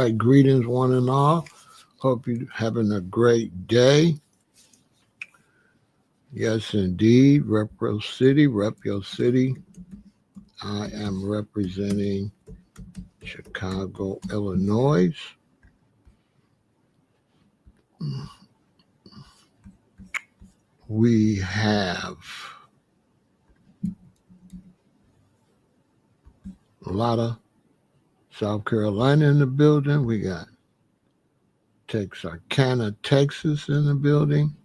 right, greetings one and all. Hope you're having a great day. Yes, indeed. Rep your city, rep your city. I am representing Chicago, Illinois. We have a lot of South Carolina in the building. We got Texarkana, Texas in the building.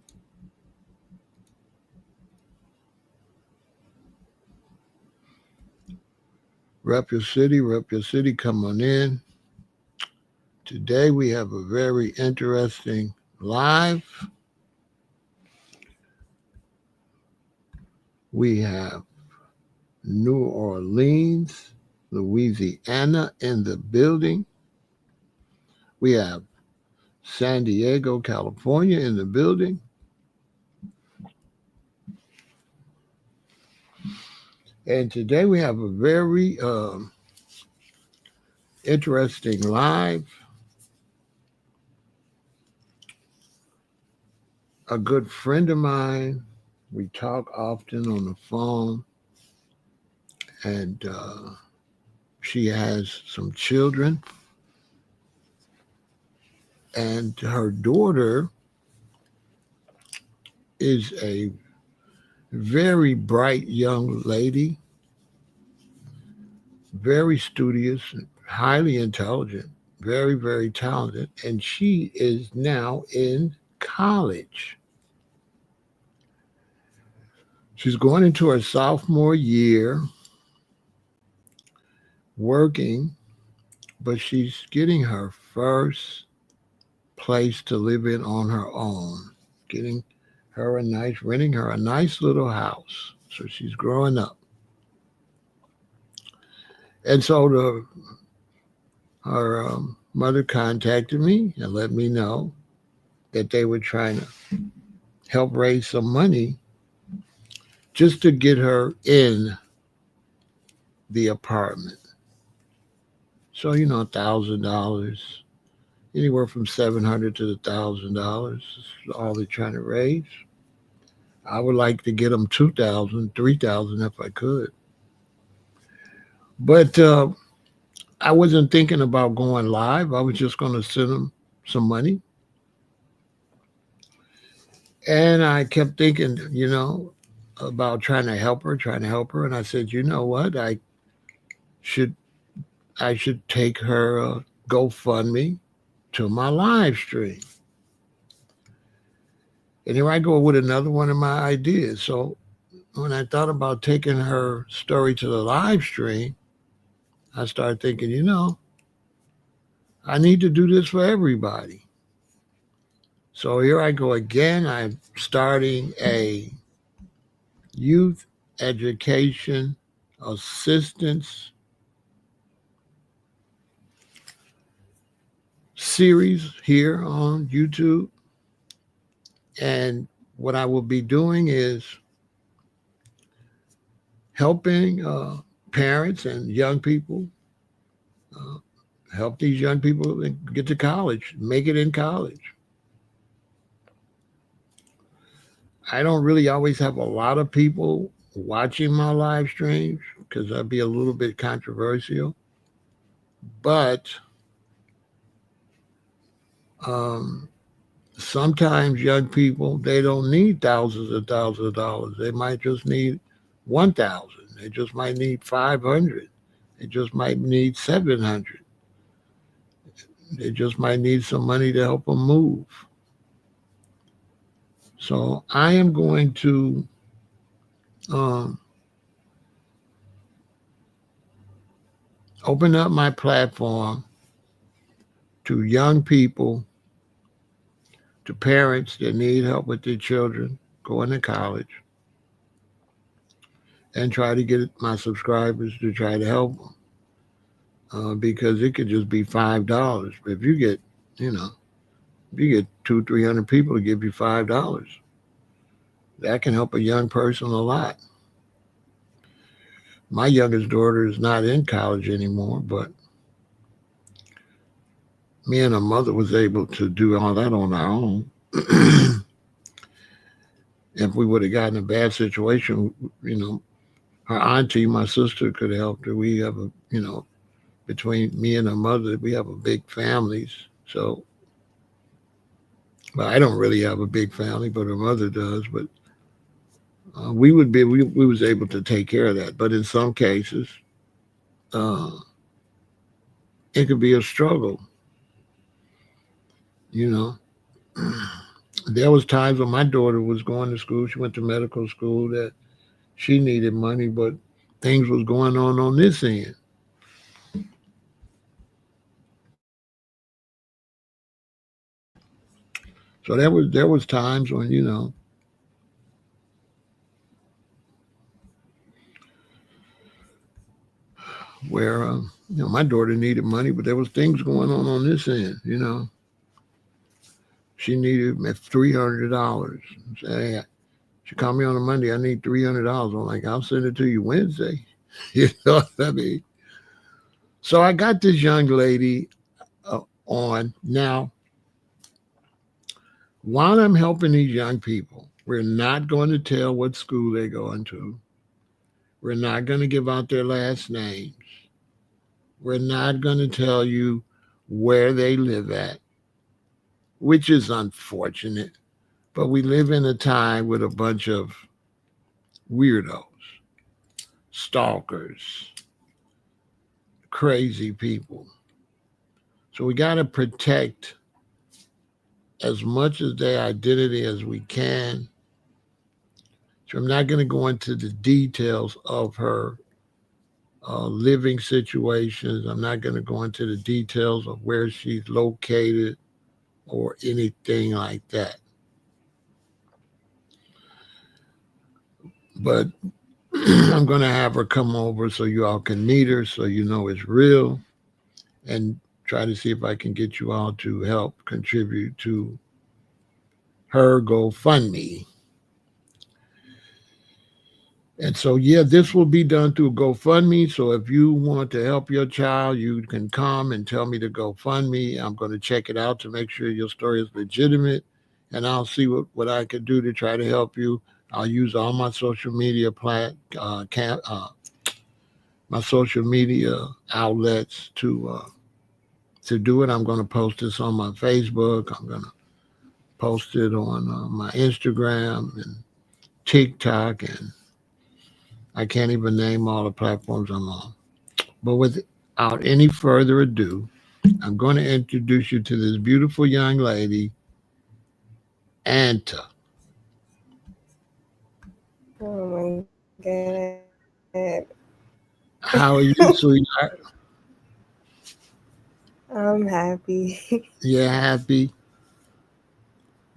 Rep your city, come on in. Today we have a very interesting live. We have New Orleans, Louisiana in the building. We have San Diego, California in the building. And today we have a very interesting live. A good friend of mine, we talk often on the phone, and she has some children. And her daughter is a very bright young lady, very studious, highly intelligent, very, very talented. And she is now in college. She's going into her sophomore year working, but she's getting her first place to live in on her own, renting her a nice little house. So she's growing up. And so her mother contacted me and let me know that they were trying to help raise some money just to get her in the apartment. So, $1,000, anywhere from $700 to $1,000 is all they're trying to raise. I would like to get them 2,000, 3,000 if I could. But I wasn't thinking about going live. I was just going to send them some money. And I kept thinking, about trying to help her. And I said, you know what? Should I should take her GoFundMe to my live stream. And here I go with another one of my ideas. So when I thought about taking her story to the live stream, I started thinking, I need to do this for everybody. So here I go again. I'm starting a youth education assistance series here on YouTube. And what I will be doing is helping parents and young people, uh, help these young people get to college, make it in college. I don't really always have a lot of people watching my live streams because I'd be a little bit controversial. But um, sometimes young people, they don't need thousands of dollars. They might just need 1,000. They just might need 500. They just might need 700. They just might need some money to help them move. So I am going to um, open up my platform to young people, to parents that need help with their children going to college, and try to get my subscribers to try to help them. Because it could just be $5. But if you get, if you get 300 people to give you $5, that can help a young person a lot. My youngest daughter is not in college anymore, but Me and her mother was able to do all that on our own. If we would have gotten a bad situation, you know, her auntie, my sister, could have helped her. We have a, you know, between me and her mother, we have a big families. So, well, I don't really have a big family, but her mother does. But we was able to take care of that. But in some cases, uh, it could be a struggle. You know, there was times when my daughter was going to school. She went to medical school that she needed money, but things was going on this end. So there was times when where my daughter needed money, but there was things going on this end. She needed $300. Say, hey, she called me on a Monday. I need $300. I'm like, I'll send it to you Wednesday. You know what I mean? So I got this young lady on now. While I'm helping these young people, we're not going to tell what school they're going to. We're not going to give out their last names. We're not going to tell you where they live at, which is unfortunate. But we live in a time with a bunch of weirdos, stalkers, crazy people. So we got to protect as much of their identity as we can. So I'm not going to go into the details of her living situations. I'm not going to go into the details of where she's located or anything like that. But I'm going to have her come over so you all can meet her so you know it's real and try to see if I can get you all to help contribute to her GoFundMe. And so, yeah, this will be done through GoFundMe. So if you want to help your child, you can come and tell me to GoFundMe. I'm going to check it out to make sure your story is legitimate. And I'll see what I can do to try to help you. I'll use all my social media my social media outlets to do it. I'm going to post this on my Facebook. I'm going to post it on my Instagram and TikTok, and I can't even name all the platforms I'm on. But without any further ado, I'm going to introduce you to this beautiful young lady, Anta. Oh my god. How are you, sweetheart? I'm happy. You happy?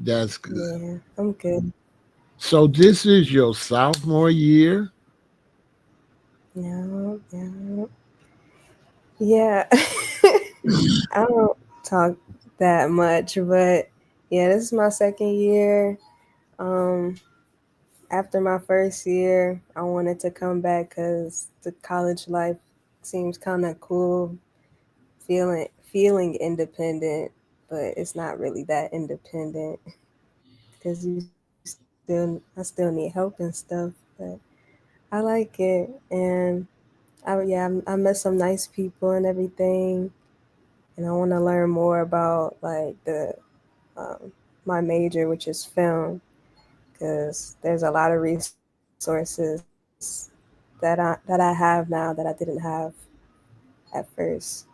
That's good. Yeah, I'm good. So this is your sophomore year. Yeah, yeah. Yeah. I don't talk that much, but yeah, this is my second year. Um, After my first year, I wanted to come back because the college life seems kind of cool, feeling independent, but it's not really that independent because I still need help and stuff. But I like it, and I met some nice people and everything, and I want to learn more about like the um, my major, which is film, because there's a lot of resources that I have now that I didn't have at first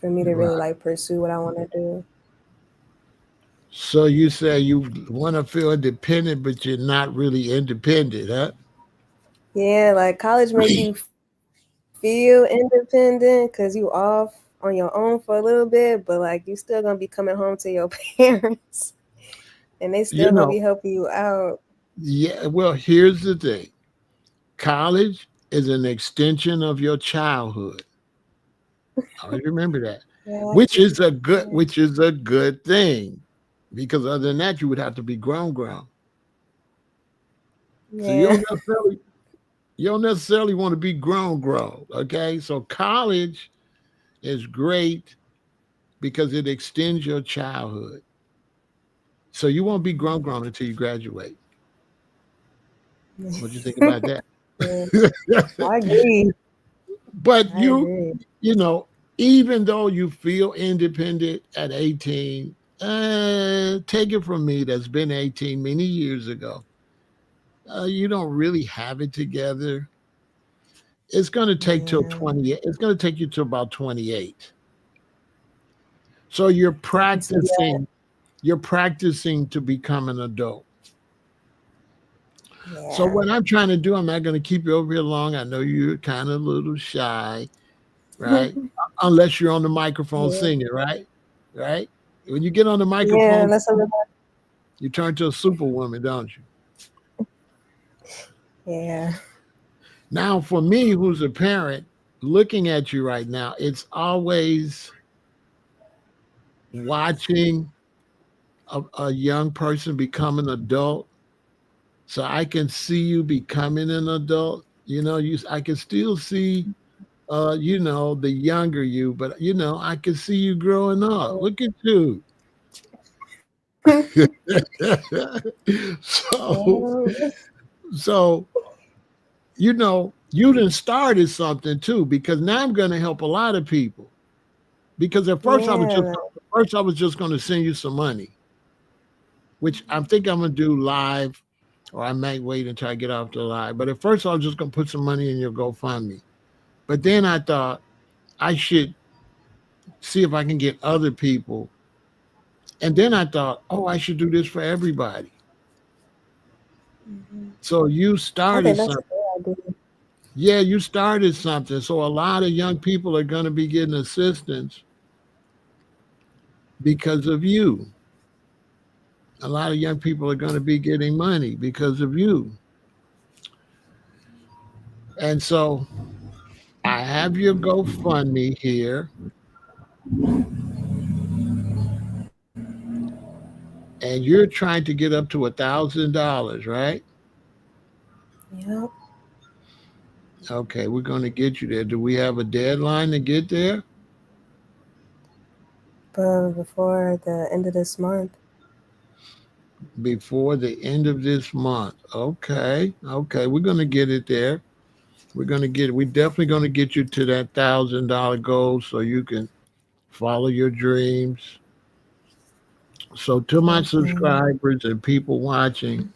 for me to really Right. like pursue what I want to do. So you say you want to feel independent, but you're not really independent, huh? Yeah, like college make you feel independent because you off on your own for a little bit, but like you still gonna be coming home to your parents, and they still gonna You be know, helping you out. yeah. Well, here's the thing: college is an extension of your childhood. Always remember that, Yeah, yeah, which is a good thing, because other than that, you would have to be grown. So yeah. you don't necessarily want to be grown. Okay, so college is great because it extends your childhood. So you won't be grown until you graduate. What do you think about that? Yeah, I agree. But I agree. you know, even though you feel independent at 18, take it from me that's been 18 many years ago. You don't really have it together. It's going to take till Yeah. 20. It's going to take you to about 28. So you're I can see that. practicing. You're practicing to become an adult. So Yeah. what I'm trying to do, I'm not going to keep you over here long. I know you're kind of a little shy, right? Unless you're on the microphone Yeah. singing, right? Right? When you get on the Yeah. microphone, That's a you turn to a superwoman, don't you? yeah. Now, for me, who's a parent, looking at you right now, it's always watching a young person become an adult. So I can see you becoming an adult. I can still see the younger you, but I can see you growing up. Look at you. so Yeah. so you done started something too, because now I'm gonna help a lot of people. Because Yeah. first I was just gonna send you some money, which I think I'm gonna do live, or I might wait until I get off the live. But at first I was just gonna put some money in your GoFundMe. But then I thought I should see if I can get other people. And then I thought, oh, I should do this for everybody. Mhm. So you I think started that's a something. good idea. Yeah, you started something. So a lot of young people are going to be getting assistance because of you. A lot of young people are going to be getting money because of you. And so I have your GoFundMe here, and you're trying to get up to $1,000, right? Yep. Okay, we're going to get you there. Do we have a deadline to get there? But before the end of this month. Before the end of this month. Okay. Okay. We're going to get it there. We're definitely going to get you to that $1,000 goal so you can follow your dreams. So, to my Okay. subscribers and people watching,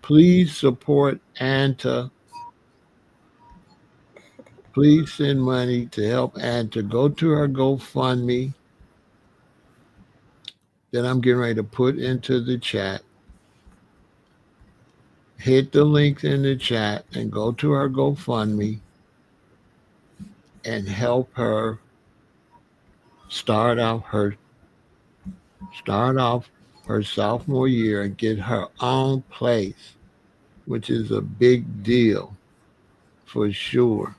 please support Anta. Please send money to help Anta. Go to her GoFundMe that I'm getting ready to put into the chat. Hit the link in the chat and go to her GoFundMe and help her start off her start off her sophomore year and get her own place, which is a big deal for sure.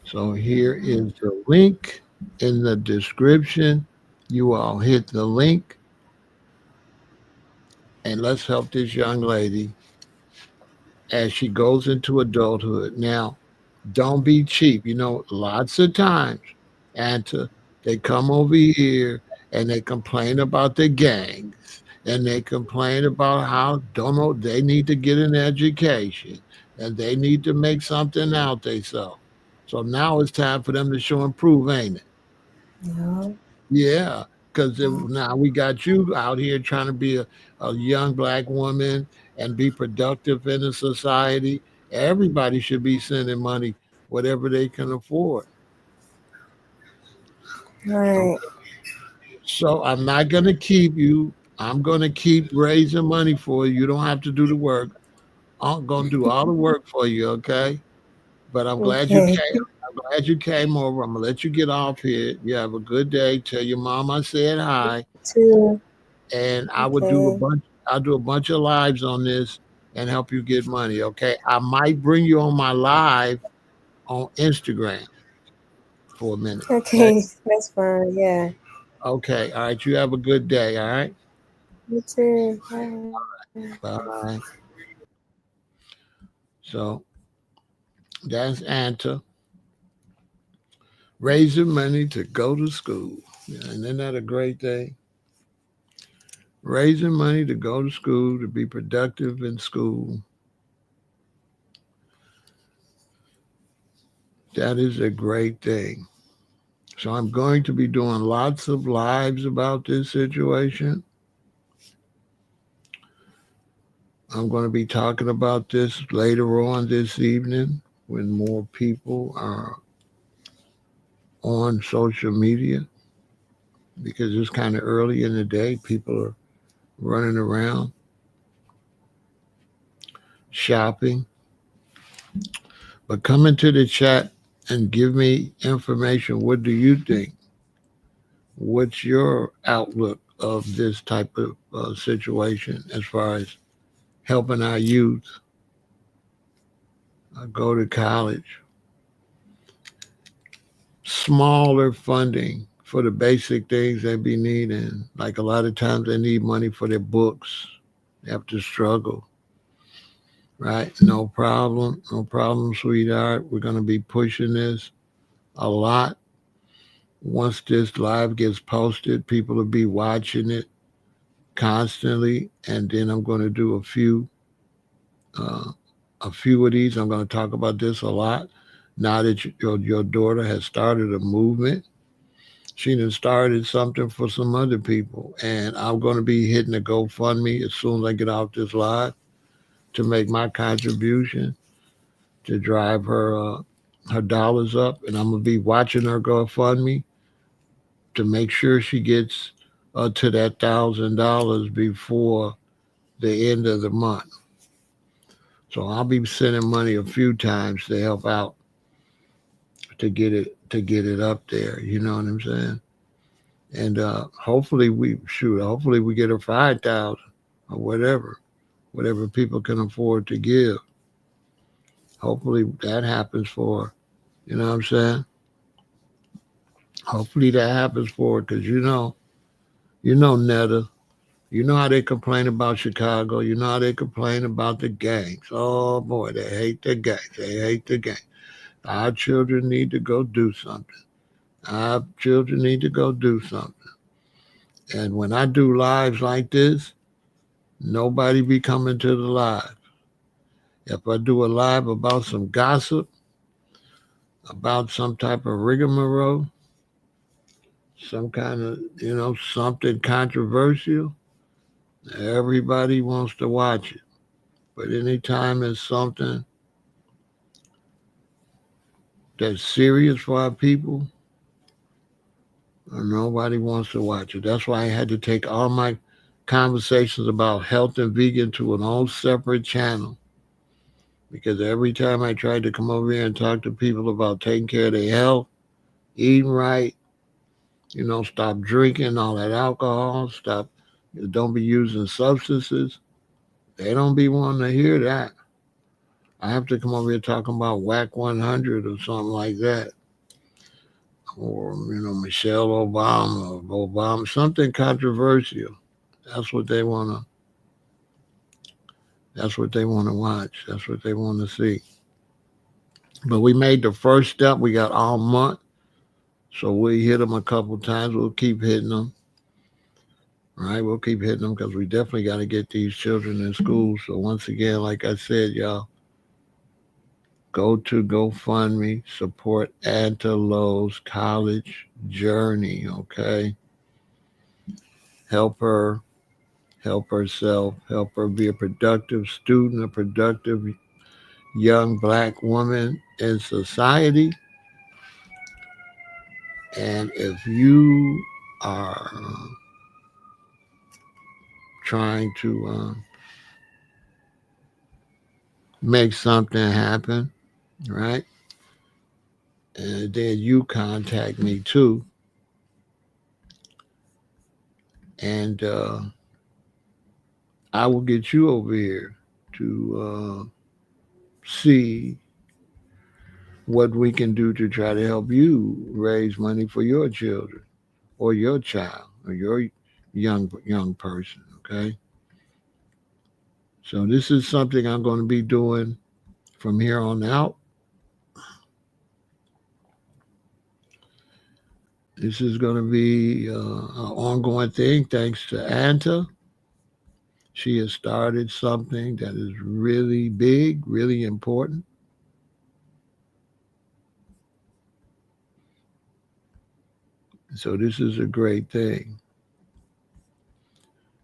So here is the link in the description. You all hit the link and let's help this young lady as she goes into adulthood. Now, don't be cheap. Lots of times, and they come over here and they complain about the gangs and they complain about how don't know they need to get an education and they need to make something out themselves. So now it's time for them to show and prove, ain't it? Yep. Yeah, because now we got you out here trying to be a young black woman and be productive in the society. Everybody should be sending money, whatever they can afford. Right. So I'm not going to keep you. I'm going to keep raising money for you. You don't have to do the work. I'm going to do all the work for you, okay? But I'm glad you Okay. came. I'm glad you came over. I'm going to let you get off here. You have a good day. Tell your mom I said hi. Two. And Okay. I'll do a bunch of lives on this and help you get money. Okay. I might bring you on my live on Instagram for a minute. Okay. Okay. That's fine. Yeah. Okay. All right. You have a good day. All right. You too. Bye. Bye. So that's Anta. raising money to go to school. Yeah, and isn't that a great thing? Raising money to go to school, to be productive in school. That is a great thing. So I'm going to be doing lots of lives about this situation. I'm going to be talking about this later on this evening when more people are on social media because it's kind of early in the day. People are running around shopping. But come into the chat and give me information. What do you think? What's your outlook of this type of situation as far as helping our youth go to college? Smaller funding for the basic things they be needing. Like a lot of times they need money for their books. They have to struggle, right? No problem. No problem, sweetheart. We're going to be pushing this a lot. Once this live gets posted, people will be watching it constantly. And then I'm going to do uh, a few of these. I'm going to talk about this a lot. Now that your daughter has started a movement, she done started something for some other people. And I'm going to be hitting the GoFundMe as soon as I get off this live to make my contribution to drive her dollars up. And I'm going to be watching her GoFundMe to make sure she gets to that $1,000 before the end of the month. So I'll be sending money a few times to help out to get it up there. You know what I'm saying? And hopefully we get a 5,000 or whatever people can afford to give. Hopefully that happens for her. You know what I'm saying? Hopefully that happens for her because Netta. You know how they complain about Chicago. You know how they complain about the gangs. Oh boy, they hate the gangs. They hate the gangs. Our children need to go do something. Our children need to go do something. And when I do lives like this, nobody be coming to the live. If I do a live about some gossip, about some type of rigmarole, some kind of, something controversial, everybody wants to watch it. But anytime it's something that's serious for our people, nobody wants to watch it. That's why I had to take all my conversations about health and vegan to an own separate channel. Because every time I tried to come over here and talk to people about taking care of their health, eating right, stop drinking all that alcohol, don't be using substances, they don't be wanting to hear that. I have to come over here talking about WAC 100 or something like that. Or, Michelle Obama, something controversial. That's what they want to. That's what they want to watch. That's what they want to see. But we made the first step. We got all month, so we hit them a couple times. We'll keep hitting them. All right, we'll keep hitting them because we definitely got to get these children in school. So once again, like I said, y'all, go to GoFundMe, support Antelo's college journey. Okay, help her, help herself, help her be a productive student, a productive young black woman in society. And if you are trying to make something happen, right? And then you contact me too. And I will get you over here to see what we can do to try to help you raise money for your children or your child or your young person. Okay. So this is something I'm going to be doing from here on out. This is going to be an ongoing thing thanks to Anta. She has started something that is really big, really important. So this is a great thing,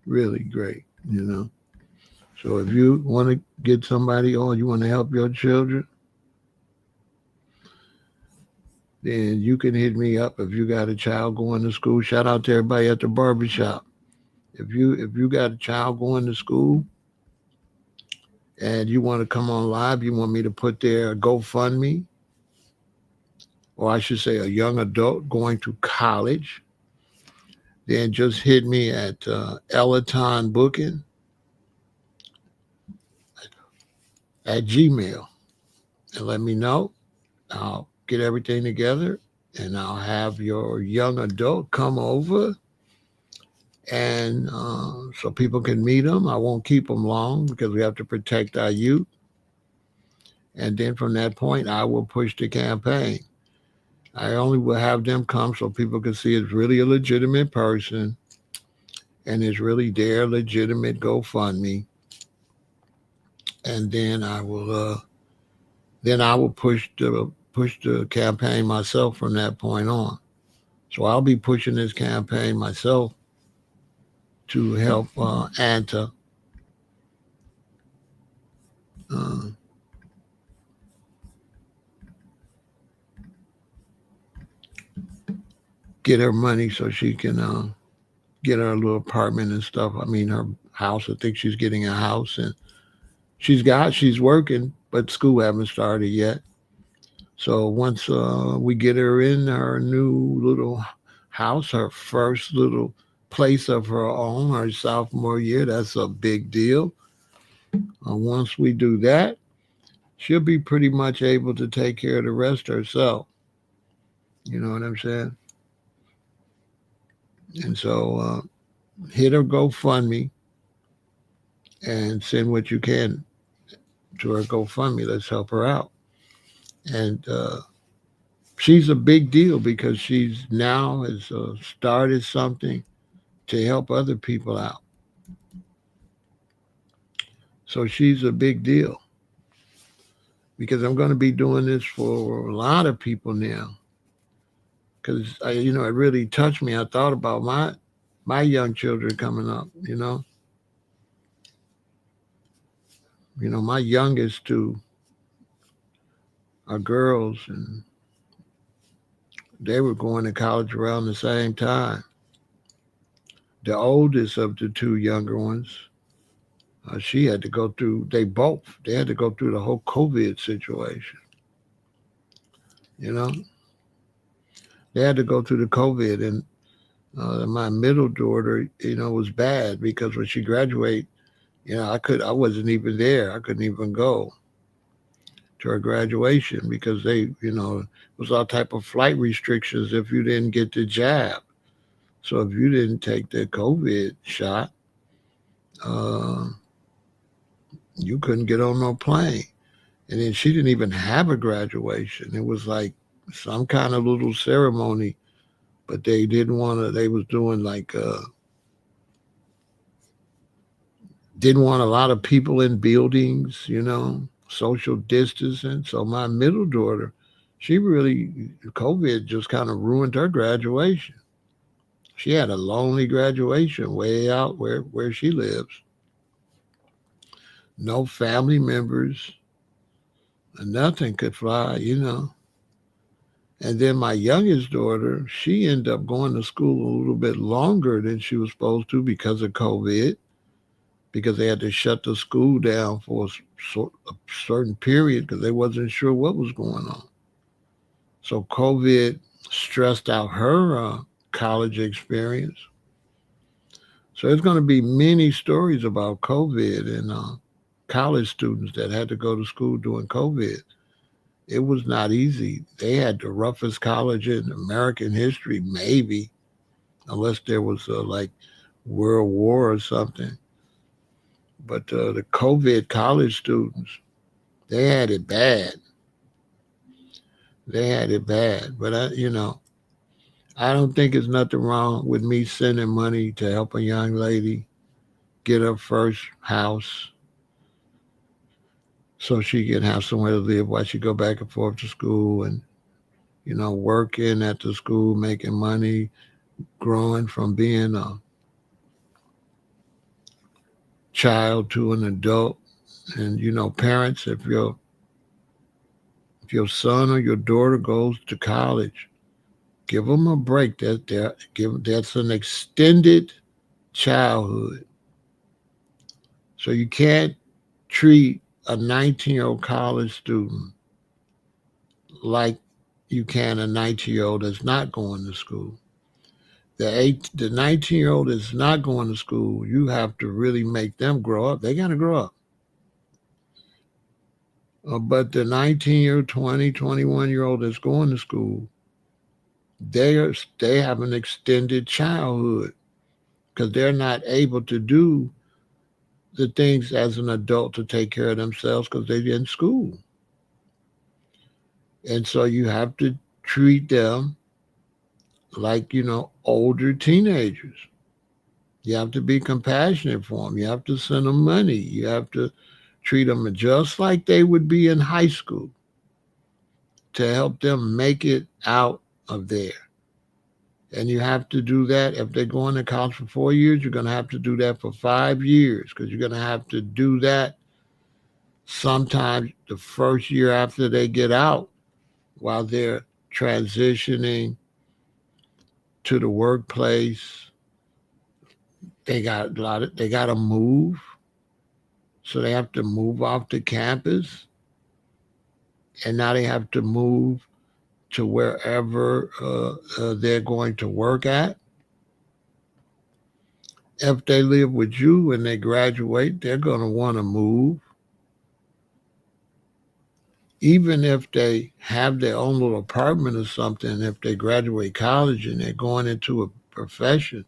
really great. So if you want to get somebody on, you want to help your children, then you can hit me up if you got a child going to school. Shout out to everybody at the barbershop. If you got a child going to school and you want to come on live, you want me to put their GoFundMe, or I should say a young adult going to college, then just hit me at Elaton Booking at Gmail and let me know. I'll get everything together and I'll have your young adult come over and so people can meet them. I won't keep them long because we have to protect our youth. And then from that point, I will push the campaign. I only will have them come so people can see it's really a legitimate person and it's really their legitimate GoFundMe. And then I will push the campaign myself from that point on. So I'll be pushing this campaign myself to help Anta uh, get her money so she can get her little apartment and stuff. I mean, her house. I think she's getting a house, and she's working, but school haven't started yet. So once we get her in her new little house, her first little place of her own, her sophomore year, that's a big deal. Once we do that, she'll be pretty much able to take care of the rest herself. You know what I'm saying? And so hit her GoFundMe and send what you can to her GoFundMe. Let's help her out. And she's a big deal because she's now has started something to help other people out. So she's a big deal because I'm going to be doing this for a lot of people now. Because it really touched me. I thought about my young children coming up. My youngest two are girls, and they were going to college around the same time. The oldest of the two younger ones, she had to go through. They had to go through the whole COVID situation. You know, they had to go through the COVID, and my middle daughter, was bad because when she graduated, I wasn't even there. I couldn't even go to her graduation because it was all type of flight restrictions if you didn't get the jab. So if you didn't take the COVID shot, uh, you couldn't get on no plane. And then she didn't even have a graduation. It was like some kind of little ceremony, but they didn't want to. They was doing like didn't want a lot of people in buildings, social distancing. So my middle daughter, she really COVID just kind of ruined her graduation. She had a lonely graduation way out where she lives. No family members, nothing could fly. And then my youngest daughter, she ended up going to school a little bit longer than she was supposed to because of COVID, because they had to shut the school down for a certain period because they wasn't sure what was going on. So COVID stressed out her college experience. So there's going to be many stories about COVID and college students that had to go to school during COVID. It was not easy. They had the roughest college in American history, maybe, unless there was like World War or something. But the COVID college students, they had it bad. They had it bad. But I don't think there's nothing wrong with me sending money to help a young lady get her first house so she can have somewhere to live while she go back and forth to school and working at the school, making money, growing from being a child to an adult. And parents, if your son or your daughter goes to college, give them a break. That's an extended childhood. So you can't treat a 19-year-old college student like you can a 19-year-old that's not going to school. The 19-year-old is not going to school. You have to really make them grow up. They got to grow up. But the 19-year, 20, 21-year-old that's going to school, they have an extended childhood because they're not able to do the things as an adult to take care of themselves because they're in school. And so you have to treat them like, older teenagers. You have to be compassionate for them. You have to send them money. You have to treat them just like they would be in high school to help them make it out of there. And you have to do that. If they're going to college for 4 years, you're going to have to do that for 5 years because you're going to have to do that sometimes the first year after they get out while they're transitioning to the workplace. They got to move. So they have to move off the campus. And now they have to move to wherever they're going to work at. If they live with you when they graduate, they're going to want to move. Even if they have their own little apartment or something, if they graduate college and they're going into a profession,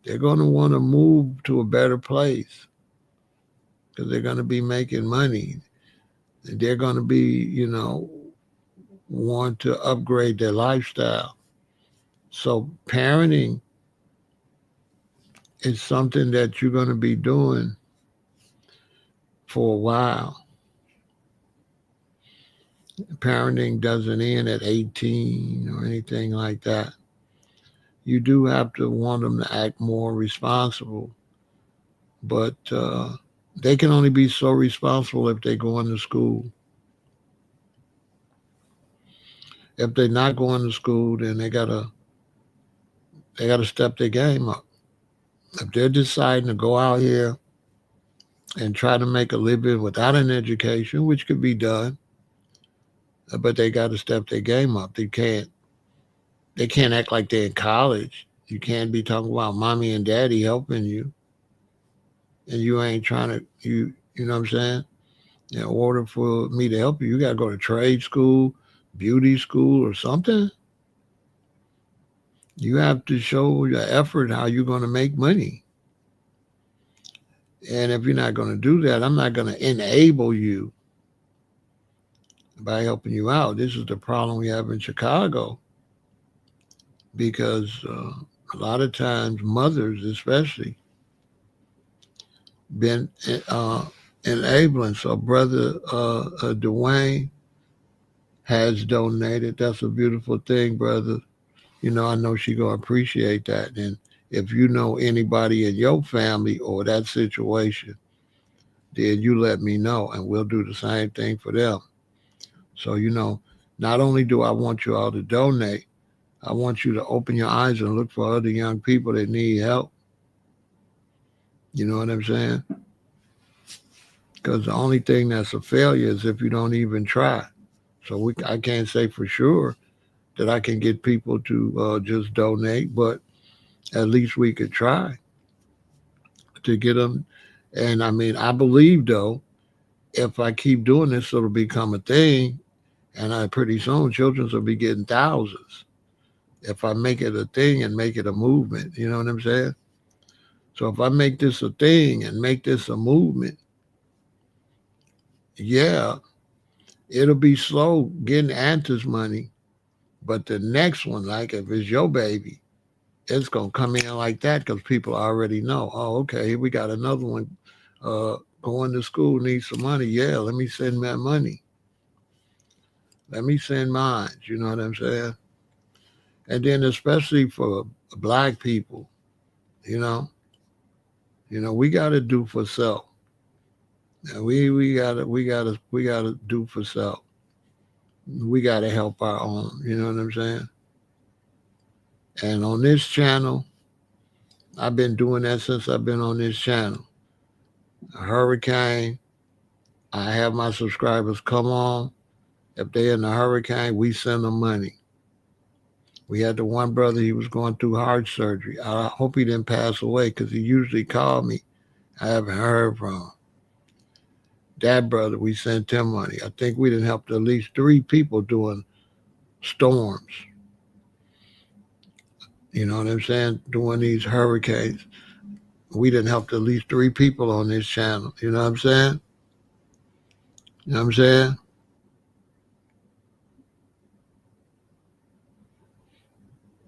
they're going to want to move to a better place because they're going to be making money. They're going to be, want to upgrade their lifestyle. So parenting is something that you're going to be doing for a while. Parenting doesn't end at 18 or anything like that. You do have to want them to act more responsible, but they can only be so responsible if they go into school. If they're not going to school, then they gotta step their game up. If they're deciding to go out here and try to make a living without an education, which could be done, but they got to step their game up. They can't act like they're in college. You can't be talking about mommy and daddy helping you, and you ain't trying to. You know what I'm saying? In order for me to help you, you got to go to trade school, beauty school, or something. You have to show your effort how you're going to make money. And if you're not going to do that, I'm not going to enable you by helping you out. This is the problem we have in Chicago because a lot of times mothers, especially, been enabling. So, brother Dwayne has donated. That's a beautiful thing, brother. I know she gonna appreciate that. And if you know anybody in your family or that situation, then you let me know, and we'll do the same thing for them. So not only do I want you all to donate, I want you to open your eyes and look for other young people that need help. You know what I'm saying? Because the only thing that's a failure is if you don't even try. So I can't say for sure that I can get people to just donate, but at least we could try to get them. And I mean, I believe though, if I keep doing this, it'll become a thing, and pretty soon children will be getting thousands. If I make it a thing and make it a movement, you know what I'm saying? So if I make this a thing and make this a movement, yeah, it'll be slow getting Anta's money, But the next one, like if it's your baby, it's gonna come in like that because people already know. Oh, okay, we got another one going to school, needs some money. Yeah, let me send that money. Let me send mine. You know what I'm saying? And then especially for black people, you know, we got to do for self. And we gotta do for self. We gotta help our own. You know what I'm saying? And on this channel, I've been doing that since I've been on this channel. A hurricane, I have my subscribers come on. If they're in the hurricane, we send them money. We had the one brother, he was going through heart surgery. I hope he didn't pass away because he usually called me. I haven't heard from him. That brother, we sent him money. I think we didn't help at least 3 people during storms. You know what I'm saying? During these hurricanes. We didn't help at least 3 people on this channel. You know what I'm saying? You know what I'm saying?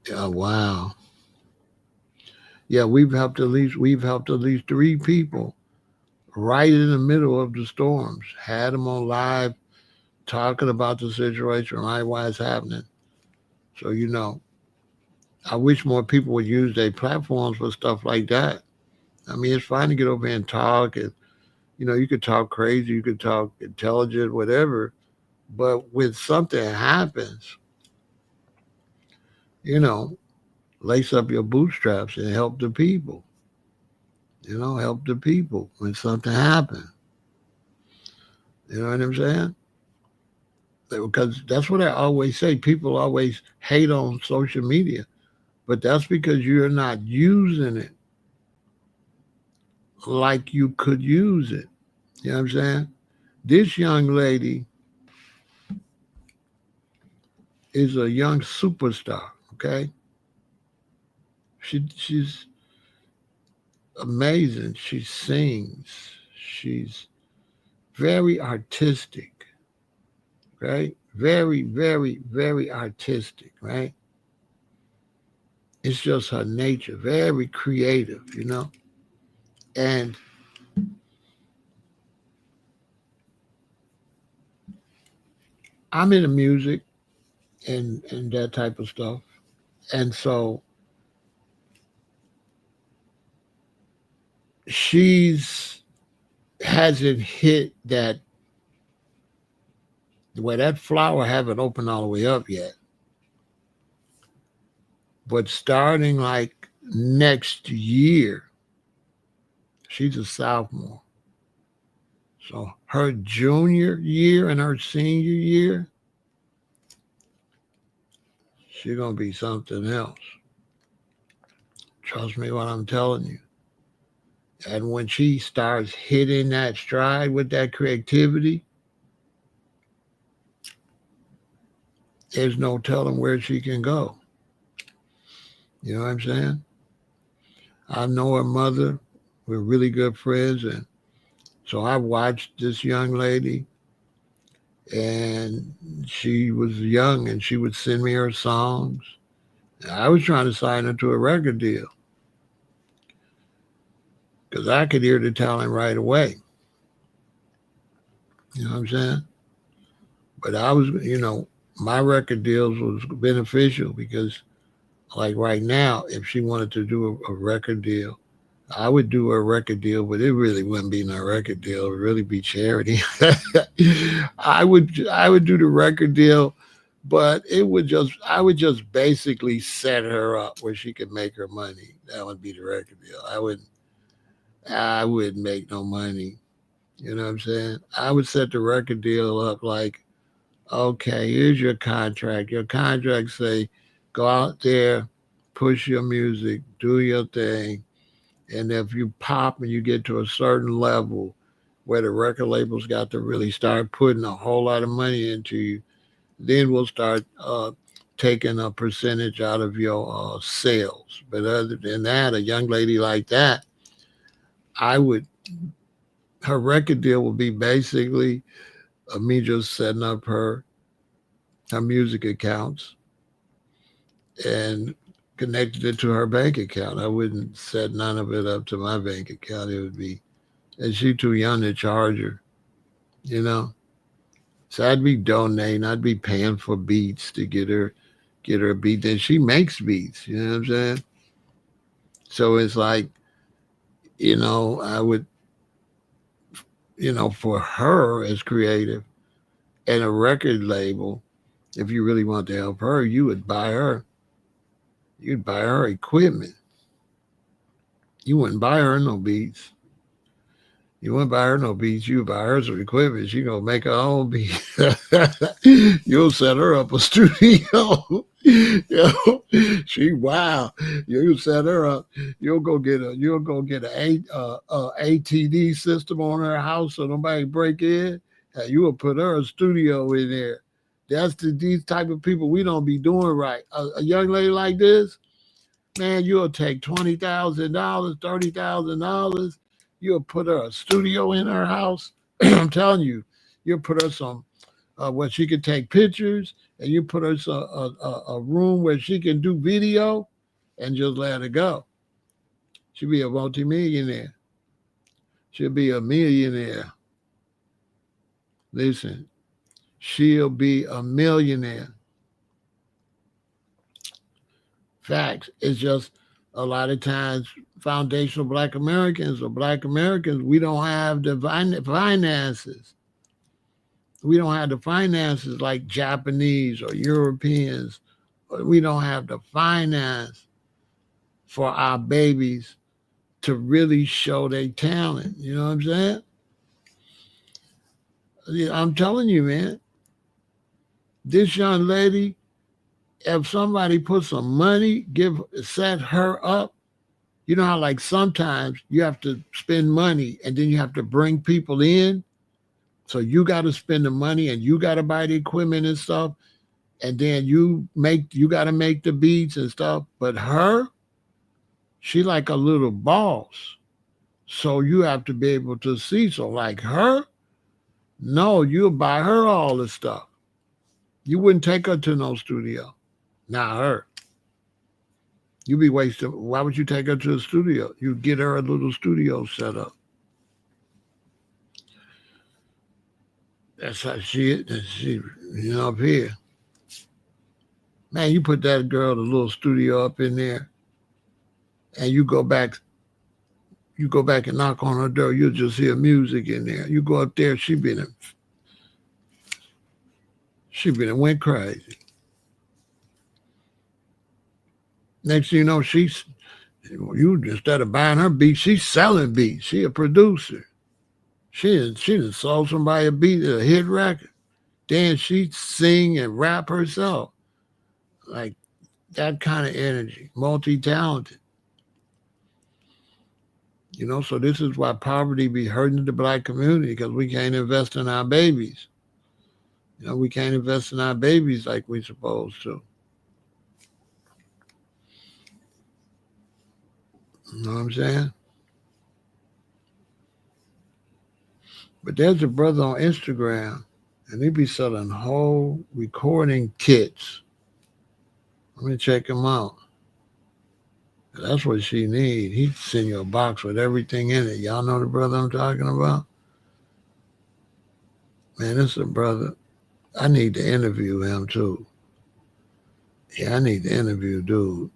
Yeah, wow. Yeah, we've helped at least 3 people right in the middle of the storms. Had them on live talking about the situation right while it's happening. So I wish more people would use their platforms for stuff like that. I mean, it's fine to get over here and talk, and you could talk crazy, you could talk intelligent, whatever. But when something happens, you know, lace up your bootstraps and help the people. Help the people when something happens. You know what I'm saying? Because that's what I always say. People always hate on social media, but that's because you're not using it like you could use it. You know what I'm saying? This young lady is a young superstar. Okay, she's amazing. She sings. She's very artistic. Right? Very, very, very artistic. Right? It's just her nature. Very creative. And I'm into music and that type of stuff. And so she's hasn't hit that flower haven't opened all the way up yet. But starting like next year, she's a sophomore. So her junior year and her senior year, she's gonna be something else. Trust me what I'm telling you. And when she starts hitting that stride with that creativity, there's no telling where she can go. You know what I'm saying? I know her mother. We're really good friends. And so I watched this young lady, and she was young, and she would send me her songs. I was trying to sign her to a record deal because I could hear the talent right away. You know what I'm saying? But my record deals was beneficial because, like right now, if she wanted to do a record deal, I would do a record deal, but it really wouldn't be no record deal. It would really be charity. I would do the record deal, but I would just basically set her up where she could make her money. That would be the record deal. I wouldn't make no money. You know what I'm saying? I would set the record deal up like, okay, here's your contract. Your contract say, go out there, push your music, do your thing. And if you pop and you get to a certain level where the record labels got to really start putting a whole lot of money into you, then we'll start taking a percentage out of your sales. But other than that, a young lady like that, I would, her record deal would be basically me just setting up her music accounts and connected it to her bank account. I wouldn't set none of it up to my bank account. It would be, and she too young to charge her, you know. So I'd be donating. I'd be paying for beats to get her a beat. Then she makes beats. You know what I'm saying? So it's like, I would, for her as creative and a record label, if you really want to help her, you'd buy her equipment. You wouldn't buy her no beats. You wouldn't buy her no beats. You buy her some equipment. She gonna make her own beats. You'll set her up a studio. She wow. You set her up. You'll go get a ATD system on her house so nobody break in. You will put her a studio in there. These type of people we don't be doing right. A young lady like this, man, you'll take $20,000, $30,000. You'll put her a studio in her house. I'm telling you, you'll put her some where she can take pictures, and you put her a room where she can do video, and just let her go. She'll be a multimillionaire. She'll be a millionaire. Listen, she'll be a millionaire. Facts. It's just a lot of times foundational Black Americans we don't have the finances. We don't have the finances like Japanese or Europeans. We don't have the finance for our babies to really show their talent. You know what I'm saying? I'm telling you, man, this young lady, if somebody put some money, set her up, you know how like sometimes you have to spend money and then you have to bring people in. So you got to spend the money and you got to buy the equipment and stuff. And then you got to make the beats and stuff. But her, she like a little boss. So you have to be able to see. So like her, no, you'll buy her all the stuff. You wouldn't take her to no studio. Not her. You'd be wasting. Why would you take her to a studio? You get her a little studio set up. That's how she up here. Man, you put that girl, the little studio up in there, and you go back and knock on her door, you'll just hear music in there. You go up there, she been and went crazy. Next thing you know, you instead of buying her beats, she's selling beats. She a producer. She done sold somebody a beat, a hit record. Then she sing and rap herself. Like that kind of energy, multi-talented. So this is why poverty be hurting the Black community, because we can't invest in our babies. We can't invest in our babies like we supposed to. You know what I'm saying? But there's a brother on Instagram, and he be selling whole recording kits. Let me check him out. That's what she need. He'd send you a box with everything in it. Y'all know the brother I'm talking about? Man, this is a brother. I need to interview him too. Yeah, I need to interview dude.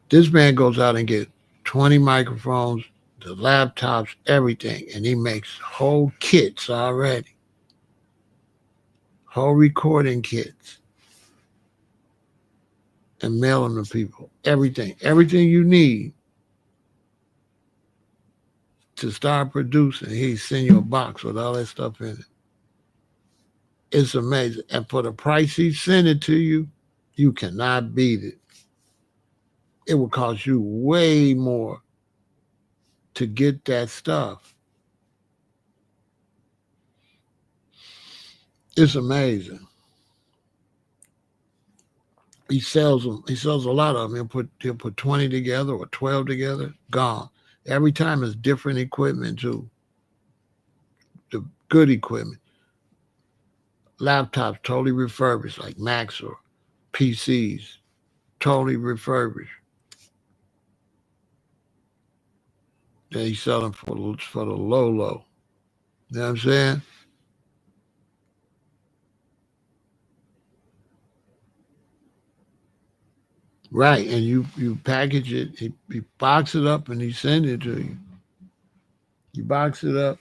This man goes out and get 20 microphones, the laptops, everything, and he makes whole kits already. Whole recording kits. And mail them to people. Everything you need to start producing. He send you a box with all that stuff in it. It's amazing. And for the price he sent it to you, you cannot beat it. It will cost you way more to get that stuff. It's amazing. He sells them. He sells a lot of them. He'll put 20 together or 12 together. Gone. Every time it's different equipment too. The good equipment. Laptops totally refurbished, like Maxor. PCs, totally refurbished. They sell them for the low low. You know what I'm saying? Right, and you package it, he box it up, and he send it to you. You box it up,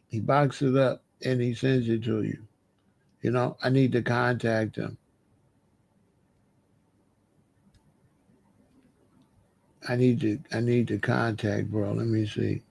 he box it up, and he sends it to you. You know, I need to contact him. I need to contact, bro. Let me see.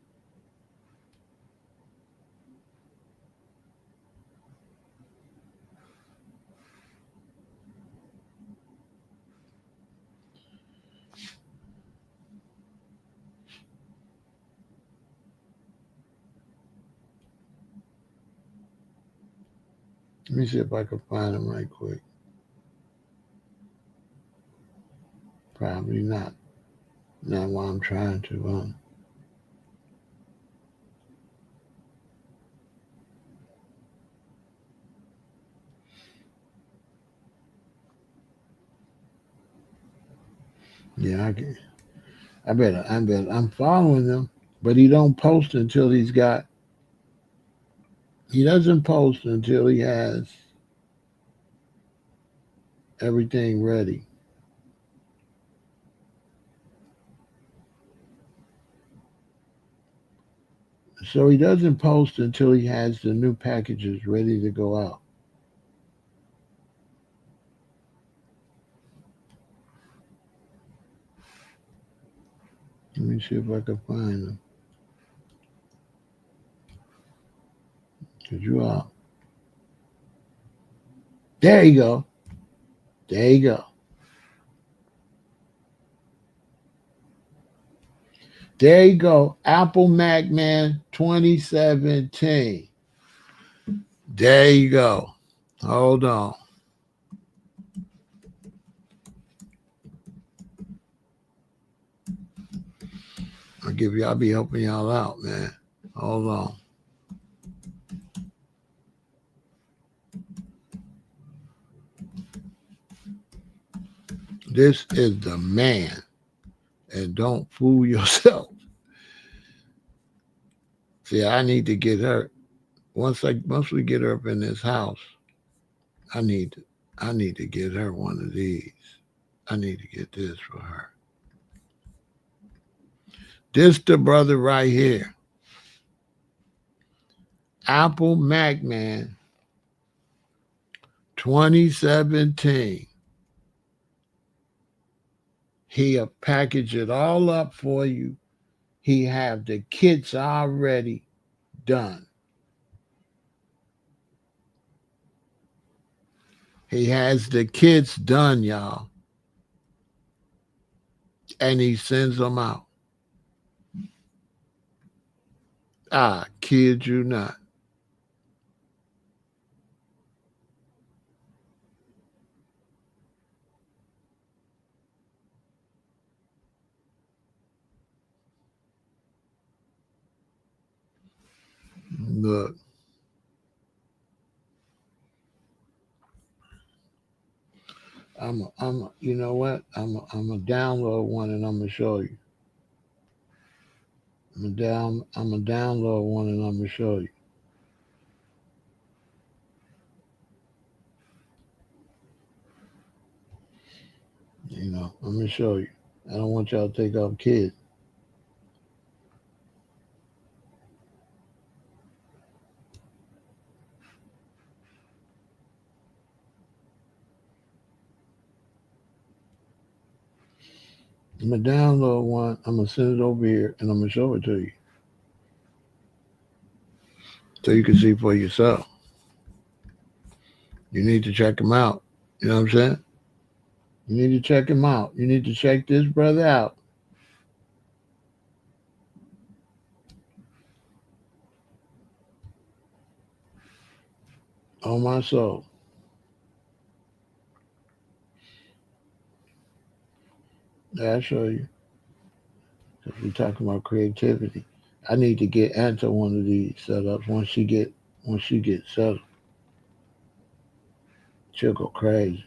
Let me see if I can find him right quick. Probably not. Not while I'm trying to. Yeah, I bet I'm following him, but he don't post until he's got. He doesn't post until he has everything ready. So he doesn't post until he has the new packages ready to go out. Let me see if I can find him. Cause you are. There you go. There you go. There you go. Apple Mac Man 2017. There you go. Hold on. I'll be helping y'all out, man. Hold on. This is the man. And don't fool yourself. See, I need to get her once we get her up in this house, I need to I need to get her one of these. I need to get this for her. This the brother right here. Apple Mac Man 2017. He'll package it all up for you. He have the kits already done. He has the kits done, y'all. And he sends them out. I kid you not. Look, you know what? I'm a download one and I'm gonna show you. I'm a download one and I'm gonna show you. You know, I'm gonna show you. I don't want y'all to take off kids. I'm gonna download one. I'm gonna send it over here and I'm gonna show it to you so you can see for yourself. You need to check them out. You know what I'm saying? You need to check him out. You need to check this brother out. On my soul. Yeah, I'll show you. Because we're talking about creativity. I need to get Anta one of these setups once she gets settled. She'll go crazy.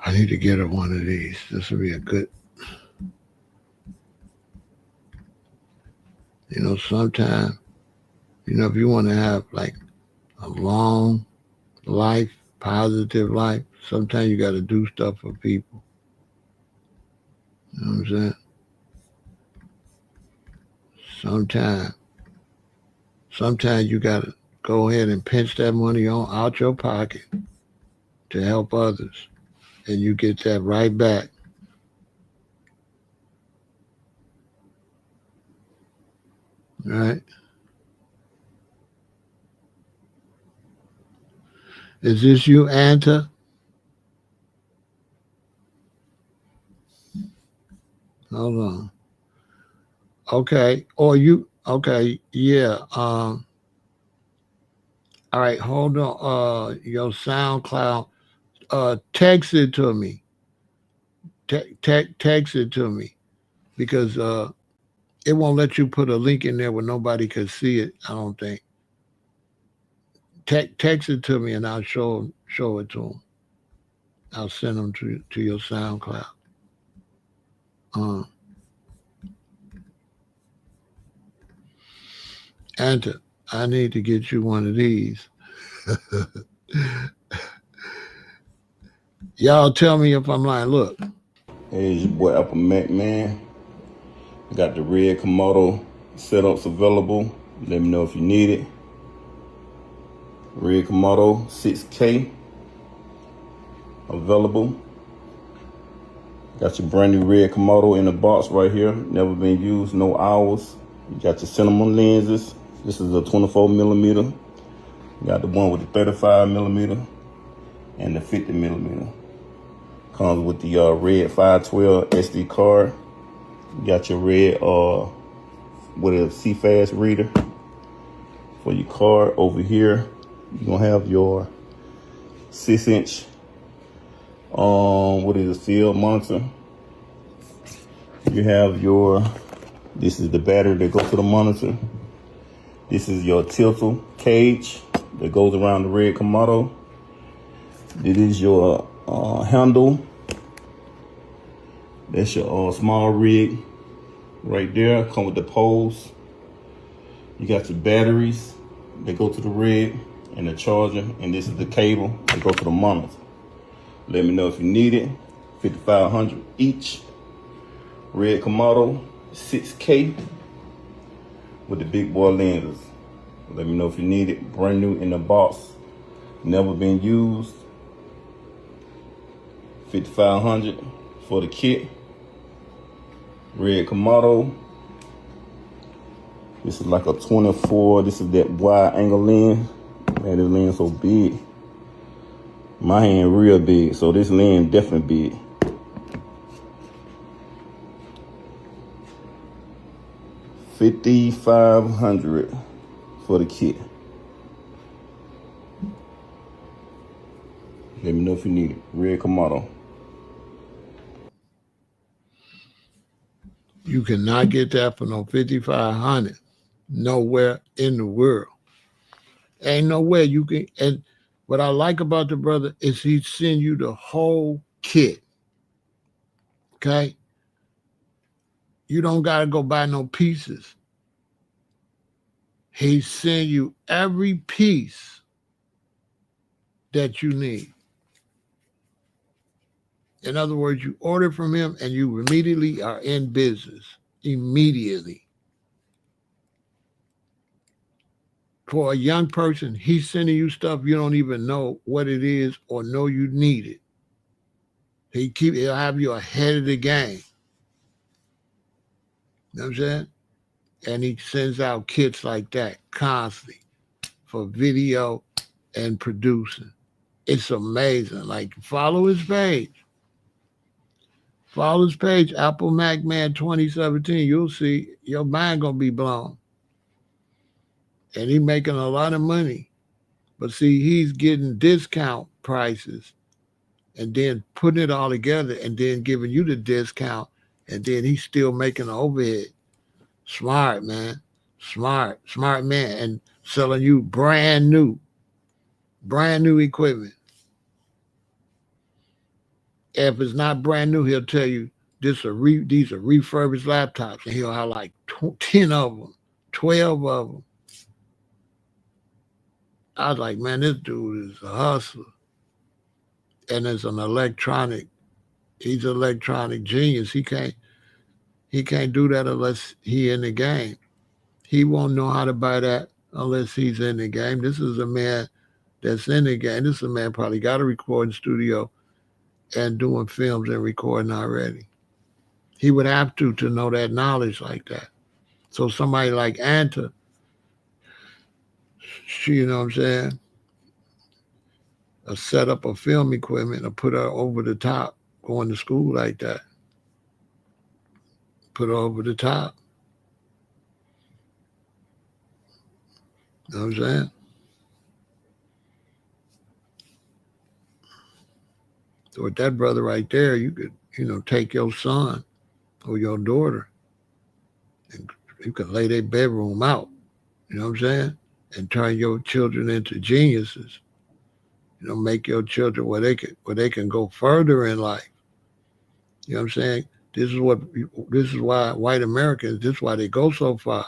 I need to get her one of these. This will be a good, sometime, if you want to have like a long life, positive life, sometimes you got to do stuff for people. You know what I'm saying? Sometimes you got to go ahead and pinch that money on out your pocket to help others, and you get that right back. Right? Is this you, Anta? Hold on. Okay. Or you? Okay. Yeah. All right. Hold on. Your SoundCloud. Text it to me. Text it to me because it won't let you put a link in there where nobody could see it. I don't think. Text it to me and I'll show it to them. I'll send them to your SoundCloud. Uh, Anta, I need to get you one of these. Y'all tell me if I'm lying. Look. Hey, it's your boy Apple Mac, man. I got the red Komodo setups available. Let me know if you need it. Red Komodo 6K available. Got your brand new red Komodo in the box right here. Never been used, no hours. You got your cinema lenses. This is a 24 millimeter. You got the one with the 35 millimeter and the 50 millimeter. Comes with the red 512 SD card. You got your red with a CFast reader for your card. Over here, you're gonna have your 6-inch field monitor. You have this is the battery that goes to the monitor. This is your tiltle cage that goes around the red Komodo. This is your handle. That's your small rig right there. Come with the poles. You got your batteries that go to the rig and the charger, and this is the cable that goes to the monitor. Let me know if you need it. $5,500 each. Red Komodo 6K with the big boy lenses. Let me know if you need it. Brand new in the box. Never been used. $5,500 for the kit. Red Komodo. This is like a 24. This is that wide angle lens. Man, this lens so big. My hand real big, so this lens definitely big. $5,500 for the kit. Let me know if you need it. Red Komodo. You cannot get that for no $5,500 nowhere in the world. Ain't nowhere you can. And what I like about the brother is he send you the whole kit. Okay, you don't gotta go buy no pieces. He send you every piece that you need. In other words, you order from him and you immediately are in business. Immediately. For a young person, he's sending you stuff you don't even know what it is or know you need it. He'll have you ahead of the game. You know what I'm saying? And he sends out kits like that constantly for video and producing. It's amazing. Like, follow his page. Follow his page, Apple Mac Man 2017. You'll see your mind gonna be blown. And he's making a lot of money. But see, he's getting discount prices and then putting it all together and then giving you the discount, and then he's still making the overhead. Smart, man. Smart man. And selling you brand new. brand new equipment. If it's not brand new, he'll tell you these are refurbished laptops, and he'll have like 10 of them, 12 of them. I was like, man, this dude is a hustler, and it's an electronic. He's an electronic genius. He can't do that unless he in the game. He won't know how to buy that unless he's in the game. This is a man that's in the game. This is a man probably got a recording studio and doing films and recording already. He would have to know that knowledge like that. So somebody like Anta, she, you know what I'm saying, set up a film equipment or put her over the top going to school like that. Put her over the top. You know what I'm saying? So with that brother right there, you could, take your son or your daughter and you can lay their bedroom out, you know what I'm saying? And turn your children into geniuses. Make your children where they can go further in life. You know what I'm saying? This is why white Americans, this is why they go so far.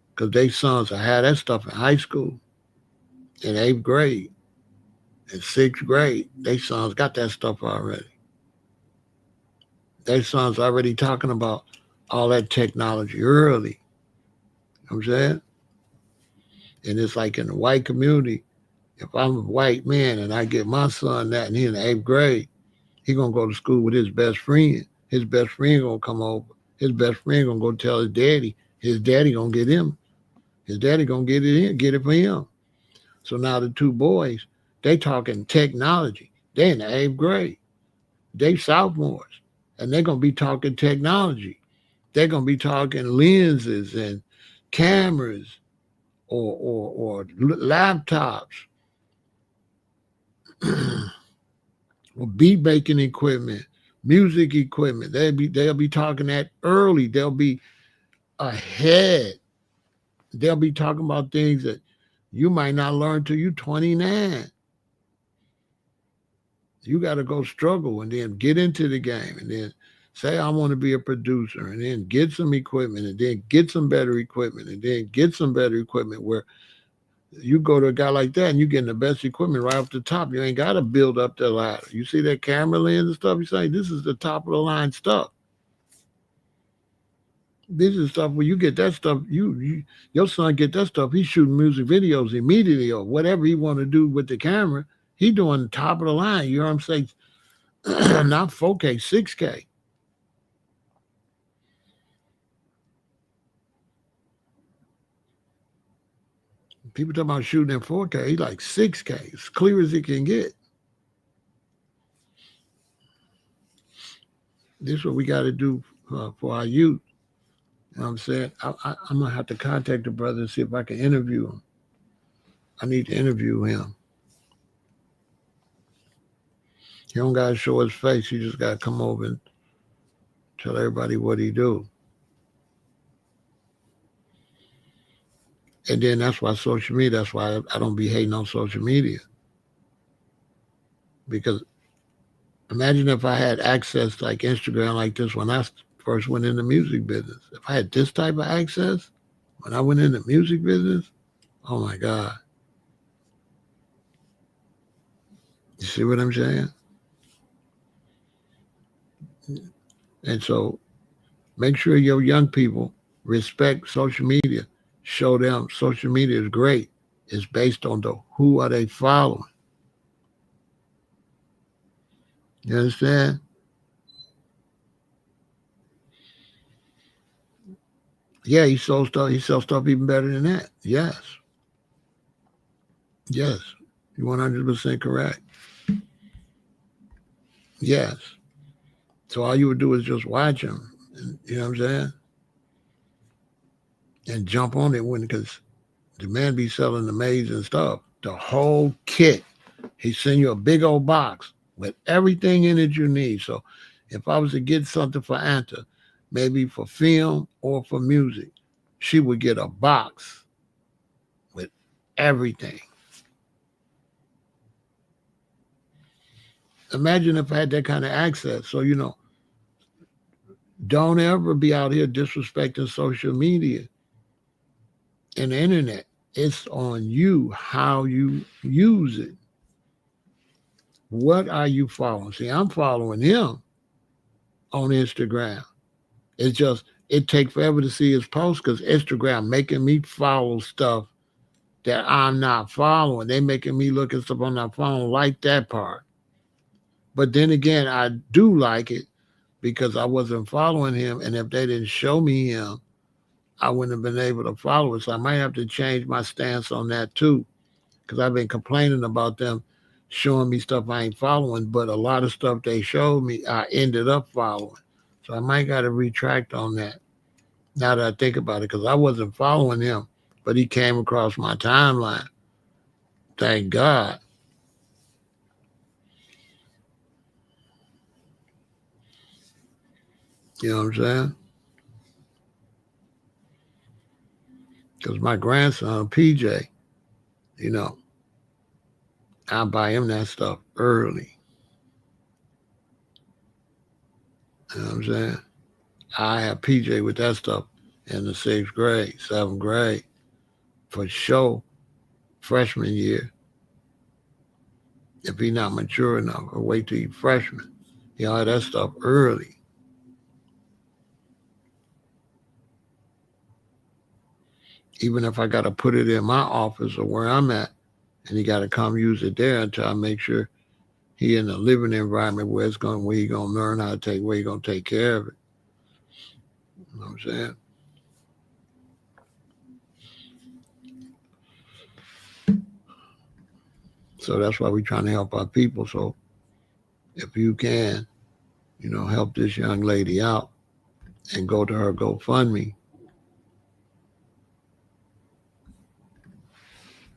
Because they sons have had that stuff in high school, in 8th grade, in 6th grade. They sons got that stuff already. They sons already talking about all that technology early. You know what I'm saying? And it's like in the white community, if I'm a white man and I get my son that and he's in the 8th grade, he going to go to school with his best friend. His best friend going to come over. His best friend going to go tell his daddy. His daddy going to get him. His daddy going to get it for him. So now the two boys, they talking technology. They in the 8th grade. They sophomores. And they're going to be talking technology. They're going to be talking lenses and cameras or laptops or beat making equipment, music equipment. They'll be talking that early. They'll be ahead. They'll be talking about things that you might not learn till you're 29. You got to go struggle and then get into the game and then say, I want to be a producer, and then get some equipment and then get some better equipment and then get some better equipment where you go to a guy like that and you getting the best equipment right off the top. You ain't got to build up the ladder. You see that camera lens and stuff? You say, this is the top of the line stuff. This is stuff where you get that stuff. Your son get that stuff. He's shooting music videos immediately or whatever he want to do with the camera. He doing top of the line. You know what I'm saying? Not 4K, 6K. People talking about shooting in 4K. He's like 6K, as clear as it can get. This is what we got to do for our youth. You know what I'm saying? I'm going to have to contact the brother and see if I can interview him. I need to interview him. He don't got to show his face. He just got to come over and tell everybody what he do. And then that's why social media, that's why I don't be hating on social media. Because imagine if I had access like Instagram like this when I first went in the music business. If I had this type of access when I went in the music business, oh my God. You see what I'm saying? And so make sure your young people respect social media. Show them social media is great. It's based on who are they following. You understand? Yeah, he sells stuff. He sells stuff even better than that. Yes. Yes. You're 100% correct. Yes. So all you would do is just watch him. You know what I'm saying? And jump on it because the man be selling amazing stuff. The whole kit. He send you a big old box with everything in it you need. So if I was to get something for Anta, maybe for film or for music, she would get a box with everything. Imagine if I had that kind of access. So, don't ever be out here disrespecting social media and the internet. It's on you how you use it. What are you following? See, I'm following him on Instagram. It's just, it takes forever to see his posts because Instagram making me follow stuff that I'm not following. They making me look at stuff on my phone, like that part. But then again, I do like it because I wasn't following him. And if they didn't show me him, I wouldn't have been able to follow it. So I might have to change my stance on that too. Because I've been complaining about them showing me stuff I ain't following, but a lot of stuff they showed me, I ended up following. So I might got to retract on that now that I think about it, because I wasn't following him, but he came across my timeline. Thank God. You know what I'm saying? Because my grandson, PJ, I buy him that stuff early. You know what I'm saying? I have PJ with that stuff in the 6th grade, 7th grade, for sure, freshman year. If he's not mature enough, or wait till he's freshman. He'll have that stuff early. Even if I got to put it in my office or where I'm at, and he got to come use it there until I make sure he in a living environment where he's gonna learn how to where he's gonna take care of it. You know what I'm saying? So that's why we're trying to help our people. So if you can, help this young lady out and go to her GoFundMe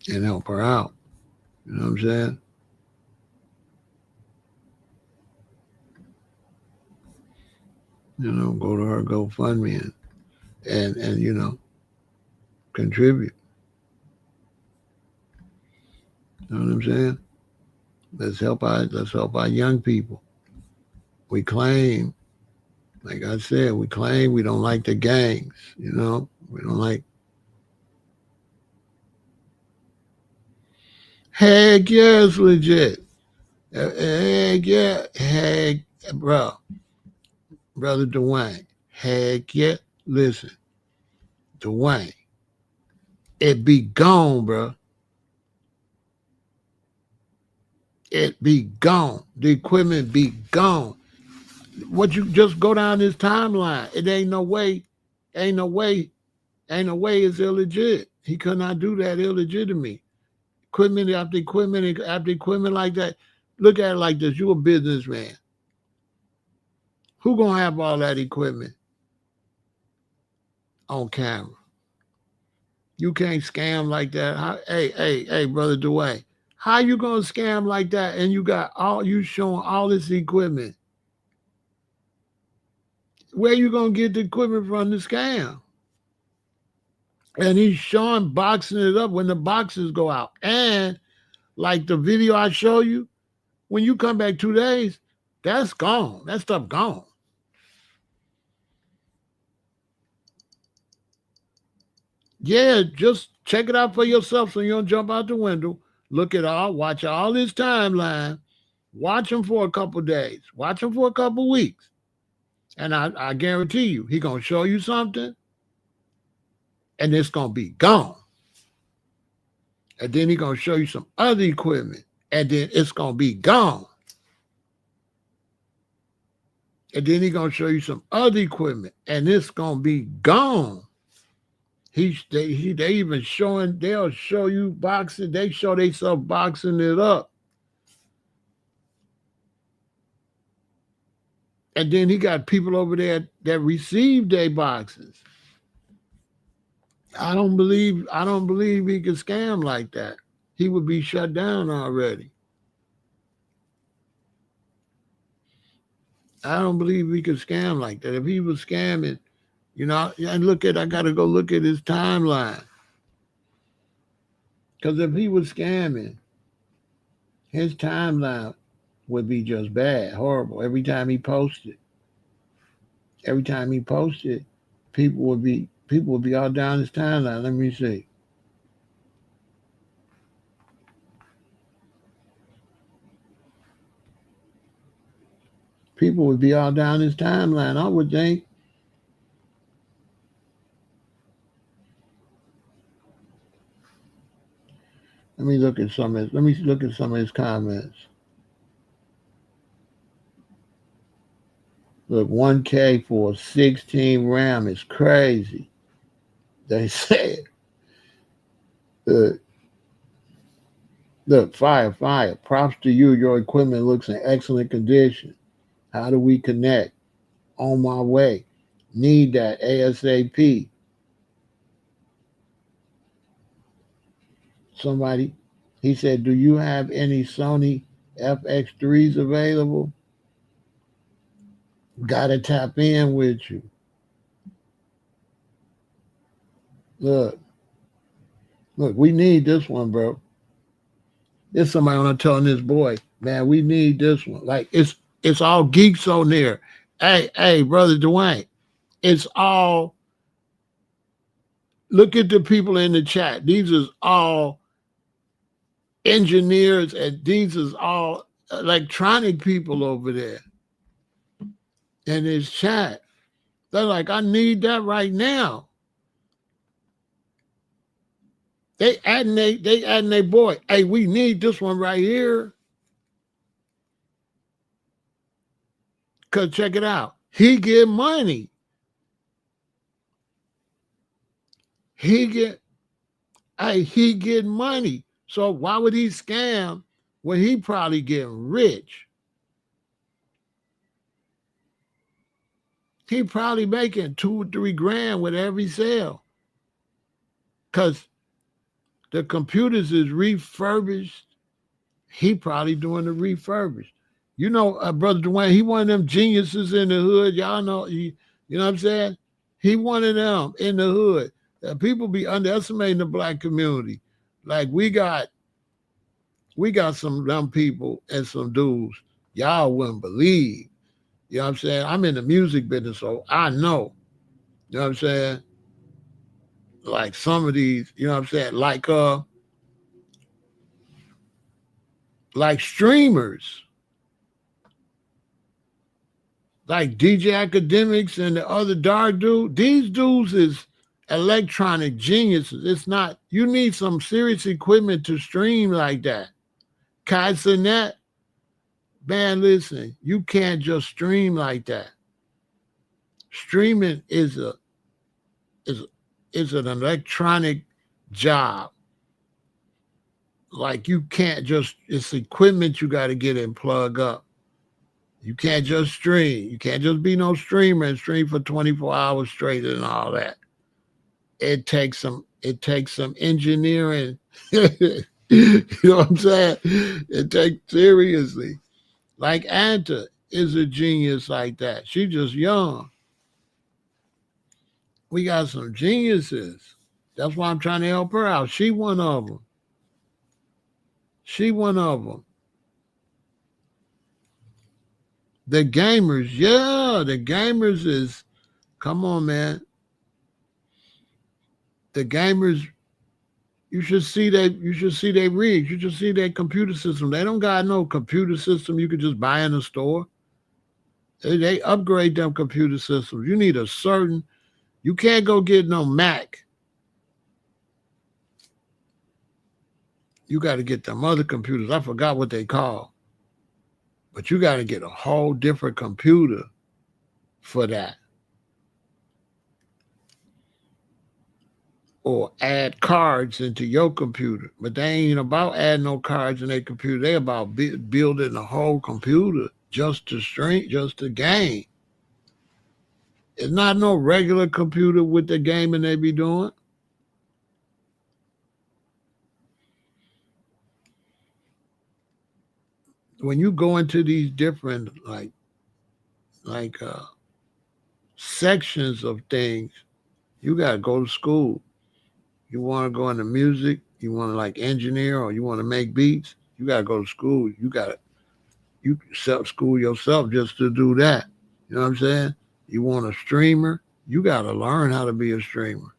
and help her out. You know what I'm saying? Go to her GoFundMe and contribute. You know what I'm saying? Let's help our young people. We claim, like I said, we don't like the gangs, we don't like. Heck yeah, it's legit. Heck yeah, brother Dwayne. Heck yeah, listen, Dwayne, it be gone, bro. It be gone. The equipment be gone. What you just go down this timeline? It ain't no way it's illegit. He could not do that illegitimate. Equipment after equipment after equipment like that. Look at it like this. You a businessman. Who gonna have all that equipment on camera? You can't scam like that. Hey, brother Dwayne, how you gonna scam like that? And you showing all this equipment. Where you gonna get the equipment from to scam? And he's showing boxing it up when the boxes go out. And like the video I show you, when you come back 2 days, that's gone. That stuff gone. Yeah, just check it out for yourself so you don't jump out the window. Look at watch all this timeline. Watch him for a couple days. Watch him for a couple weeks. And I guarantee you, he going to show you something, and it's going to be gone. And then he going to show you some other equipment, and then it's going to be gone. And then he going to show you some other equipment, and it's going to be gone. They even showing, they'll show you boxing. They show themselves boxing it up. And then he got people over there that received their boxes. I don't believe he could scam like that. He would be shut down already. I don't believe he could scam like that. If he was scamming, and I got to go look at his timeline. Because if he was scamming, his timeline would be just bad, horrible. Every time he posted, people would be all down his timeline. Let me see. People would be all down his timeline, I would think. Let me look at some of his comments. Look, 1K for a 16 RAM is crazy. They said, uh, look, fire. Props to you. Your equipment looks in excellent condition. How do we connect? On my way. Need that ASAP. Somebody, he said, do you have any Sony FX3s available? Gotta tap in with you. Look, we need this one, bro. There's somebody on there telling this boy, man, we need this one. Like it's all geeks on there. Hey, brother Dwayne, it's all. Look at the people in the chat. These is all engineers, and these is all electronic people over there in this chat. They're like, I need that right now. They adding they boy. Hey, we need this one right here. Cause check it out. He get money. He get money. So why would he scam when he probably getting rich? He probably making 2 or 3 grand with every sale. Cause the computers is refurbished. He probably doing the refurbished. You know, Brother Dwayne, he one of them geniuses in the hood. Y'all know, you know what I'm saying? He one of them in the hood. People be underestimating the black community. Like we got some dumb people and some dudes y'all wouldn't believe. You know what I'm saying? I'm in the music business, so I know. You know what I'm saying? Like some of these, you know what I'm saying? Like streamers. Like DJ Academics and the other dark dude. These dudes is electronic geniuses. It's not, you need some serious equipment to stream like that. Kai Cenat, man, listen, you can't just stream like that. Streaming is an electronic job. Like you can't just, it's equipment you got to get and plug up. You can't just stream. You can't just be no streamer and stream for 24 hours straight and all that. It takes some engineering. You know what I'm saying? It takes seriously. Like Anta is a genius like that. She's just young. We got some geniuses. That's why I'm trying to help her out. She one of them. The gamers, yeah, the gamers is, come on, man. The gamers, you should see their rigs. You should see their computer system. They don't got no computer system you could just buy in a store. They upgrade them computer systems. You need you can't go get no Mac. You got to get them other computers. I forgot what they call. But you got to get a whole different computer for that. Or add cards into your computer. But they ain't about adding no cards in their computer. They about building a whole computer just to stream, just to game. It's not no regular computer with the gaming they be doing. When you go into these different sections of things, you gotta go to school. You want to go into music, you want to like engineer, or you want to make beats, you gotta go to school. You You self-school yourself just to do that. You know what I'm saying? You want a streamer, you got to learn how to be a streamer.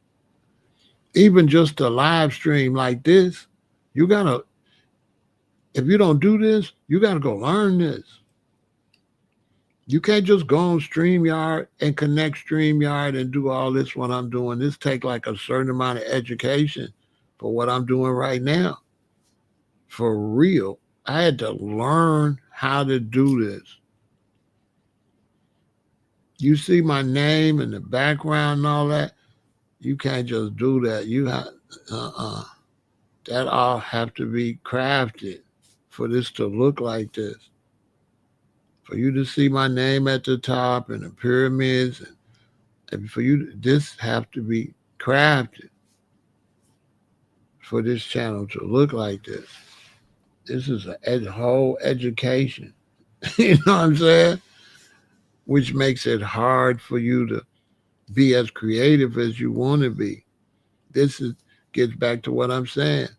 Even just a live stream like this, you got to, if you don't do this, you got to go learn this. You can't just go on StreamYard and connect StreamYard and do all this what I'm doing. This take like a certain amount of education for what I'm doing right now. For real. I had to learn how to do this. You see my name and the background and all that. You can't just do that. You have that all have to be crafted for this to look like this. For you to see my name at the top and the pyramids, and for you, this have to be crafted for this channel to look like this. This is a whole education. You know what I'm saying? Which makes it hard for you to be as creative as you want to be. This gets back to what I'm saying.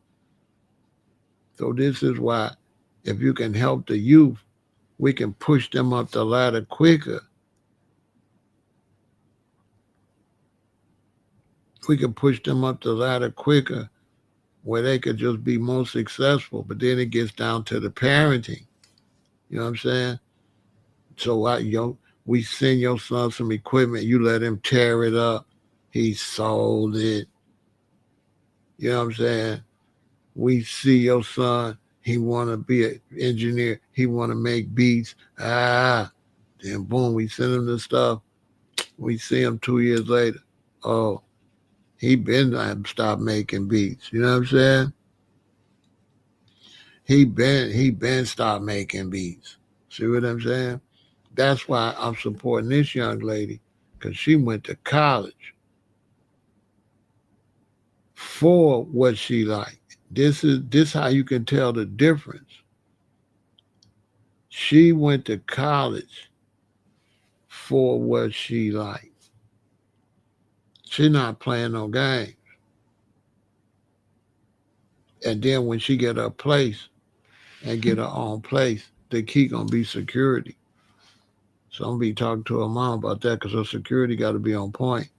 So this is why if you can help the youth, we can push them up the ladder quicker. We can push them up the ladder quicker where they could just be more successful. But then it gets down to the parenting. You know what I'm saying? So we send your son some equipment. You let him tear it up. He sold it. You know what I'm saying? We see your son. He want to be an engineer. He want to make beats. Then boom, we send him the stuff. We see him 2 years later. Oh, he been stopped making beats. You know what I'm saying? He been stopped making beats. See what I'm saying? That's why I'm supporting this young lady, because she went to college for what she liked. This how you can tell the difference. She went to college for what she liked. She's not playing no games. And then when she get her place and get her own place, the key gonna be security. So I'm gonna be talking to her mom about that, because her security got to be on point.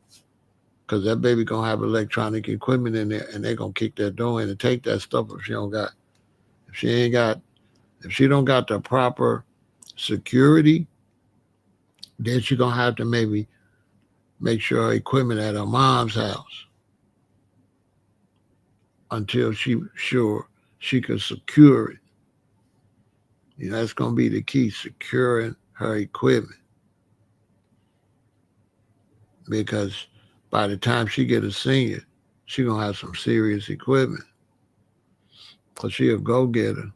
Because that baby gonna have electronic equipment in there, and they gonna kick that door in and take that stuff if she don't got. If she don't got the proper security, then she gonna have to maybe make sure her equipment at her mom's house until she sure she can secure it. You know, that's gonna be the key, securing her equipment. Because by the time she get a senior, she gonna have some serious equipment. Because she a go-getter.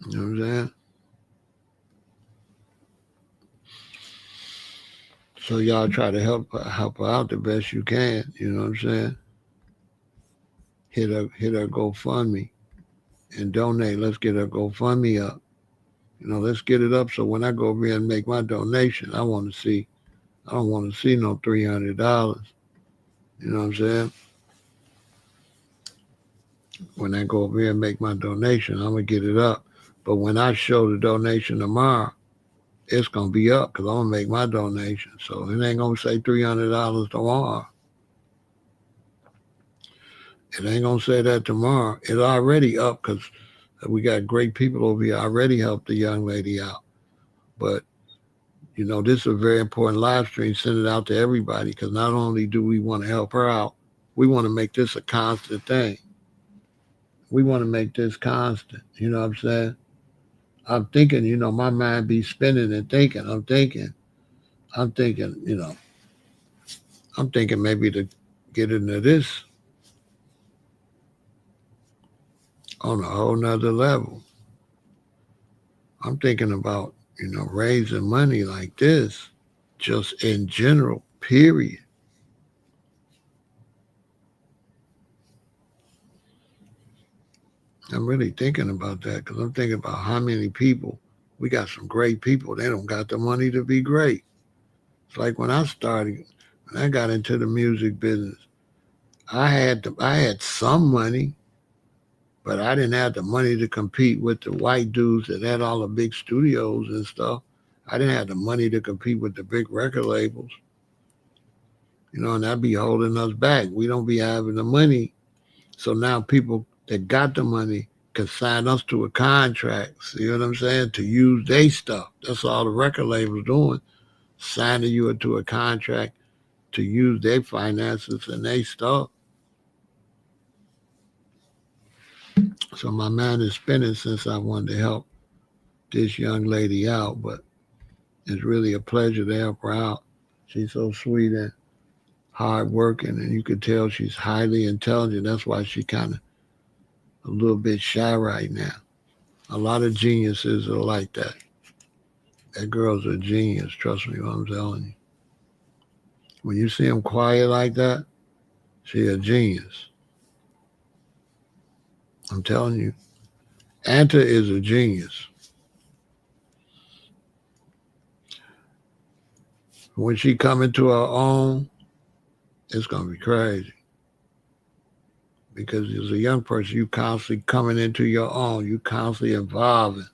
You know what I'm saying? So y'all try to help her out the best you can. You know what I'm saying? Hit her GoFundMe and donate. Let's get her GoFundMe up. You know, let's get it up so when I go over here and make my donation, I don't want to see no $300. You know what I'm saying? When I go over here and make my donation, I'm going to get it up. But when I show the donation tomorrow, it's going to be up because I'm going to make my donation. So it ain't going to say $300 tomorrow. It ain't going to say that tomorrow. It's already up because we got great people over here already helped the young lady out. But, you know, this is a very important live stream. Send it out to everybody, because not only do we want to help her out, we want to make this a constant thing. We want to make this constant. You know what I'm saying? I'm thinking, you know, my mind be spinning and thinking. I'm thinking, you know, I'm thinking maybe to get into this on a whole nother level. I'm thinking about, you know, raising money like this, just in general, period. I'm really thinking about that, because I'm thinking about how many people, we got some great people, they don't got the money to be great. It's like when I got into the music business, I had some money, But I didn't have the money to compete with the white dudes that had all the big studios and stuff. I didn't have the money to compete with the big record labels. And that'd be holding us back. We don't be having the money. So now people that got the money can sign us to a contract, see what I'm saying, to use their stuff. That's all the record labels doing, signing you into a contract to use their finances and their stuff. So my mind is spinning since I wanted to help this young lady out, but it's really a pleasure to help her out. She's so sweet and hardworking, and you could tell she's highly intelligent. That's why she kind of a little bit shy right now. A lot of geniuses are like that. That girl's a genius, trust me what I'm telling you. When you see them quiet like that, she a genius. I'm telling you. Anta is a genius. When she come into her own, it's going to be crazy. Because as a young person, you constantly coming into your own. You constantly evolving.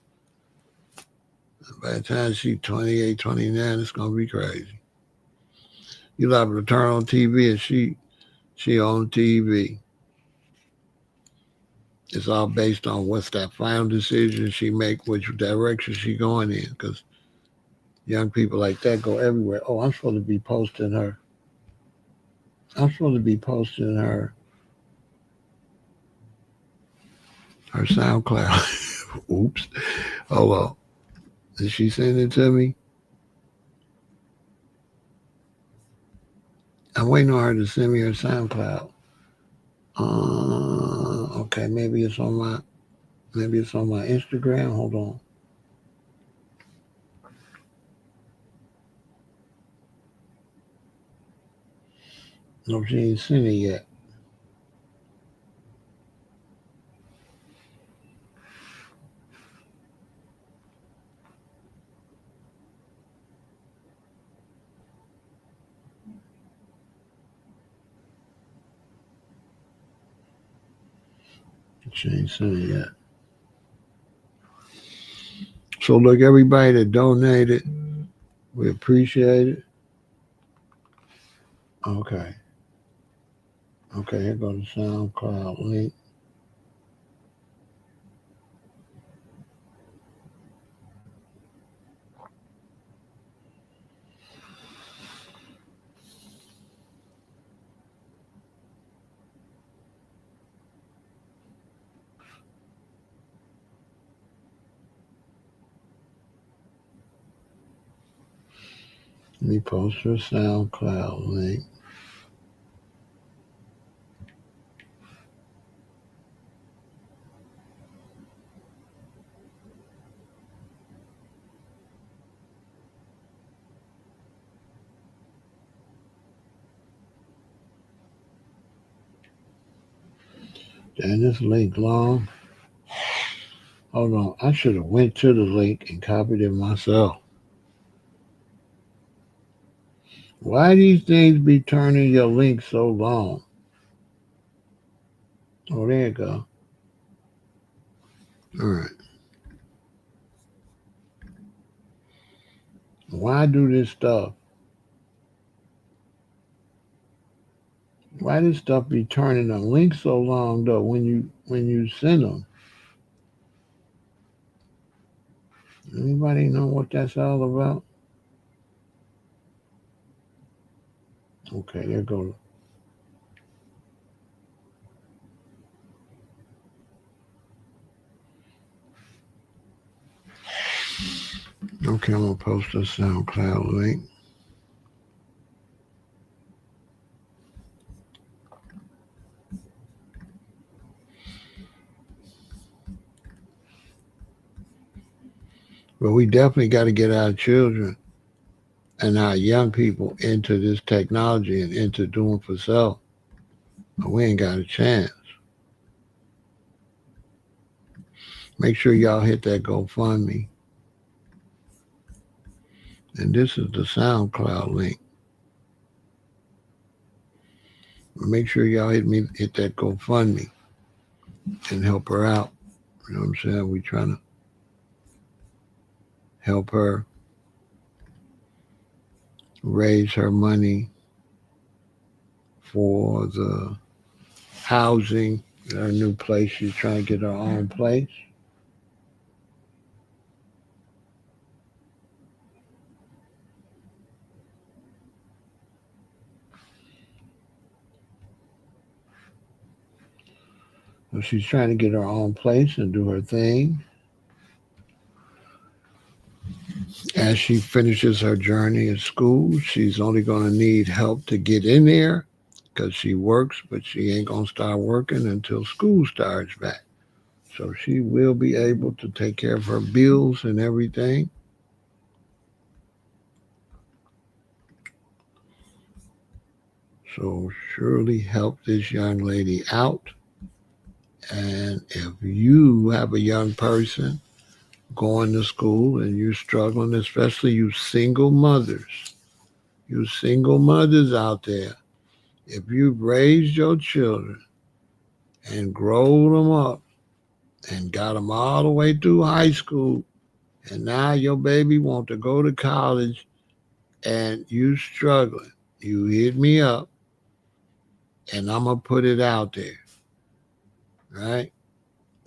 By the time she's 28, 29, it's going to be crazy. You liable to turn on TV and she on TV. It's all based on what's that final decision she make, which direction she going in. Because young people like that go everywhere. Oh, I'm supposed to be posting her. I'm supposed to be posting her SoundCloud. Oops. Hold on. Did she send it to me? I'm waiting on her to send me her SoundCloud. Okay, maybe it's on my Instagram. Hold on. No, she ain't sent it yet. She ain't sent it yet. So look, everybody that donated, we appreciate it. Okay. Okay, here goes the SoundCloud link. Let me post her SoundCloud link. Damn, this link long. Hold on. I should have went to the link and copied it myself. Why these things be turning your link so long? Oh, there you go. All right. Why do this stuff? Why this stuff be turning the link so long though when you send them? Anybody know what that's all about? Okay, there goes. Okay, I'm gonna post a SoundCloud link. But we definitely got to get our children and our young people into this technology and into doing for self. We ain't got a chance. Make sure y'all hit that GoFundMe. And this is the SoundCloud link. Make sure y'all hit that GoFundMe. and help her out. You know what I'm saying? We trying to help her raise her money for the housing, her new place. She's trying to get her own place. So she's trying to get her own place and do her thing. As she finishes her journey at school, she's only going to need help to get in there because she works, but she ain't going to start working until school starts back. So she will be able to take care of her bills and everything. So surely help this young lady out. And if you have a young person going to school and you're struggling, especially you single mothers out there, if you've raised your children and grown them up and got them all the way through high school, and now your baby want to go to college and you struggling, you hit me up and I'm going to put it out there, right?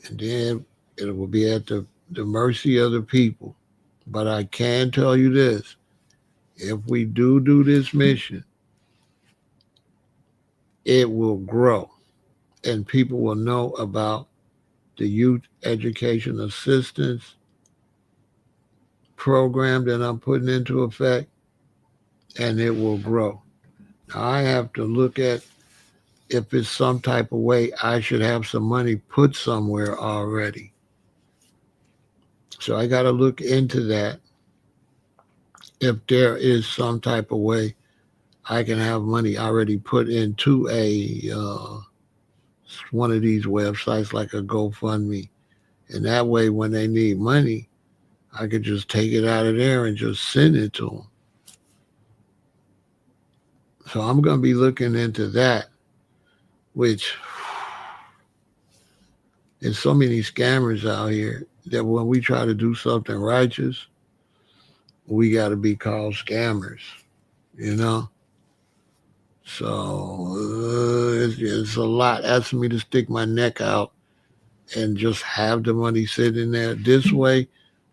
And then it will be at the mercy of the people. But I can tell you this, if we do this mission, it will grow and people will know about the youth education assistance program that I'm putting into effect, and it will grow. Now, I have to look at if it's some type of way I should have some money put somewhere already. So I got to look into that. If there is some type of way I can have money already put into a one of these websites like a GoFundMe, and that way when they need money, I could just take it out of there and just send it to them. So I'm going to be looking into that, which there's so many scammers out here that when we try to do something righteous, we got to be called scammers, you know? So it's a lot asking me to stick my neck out and just have the money sitting there. This way,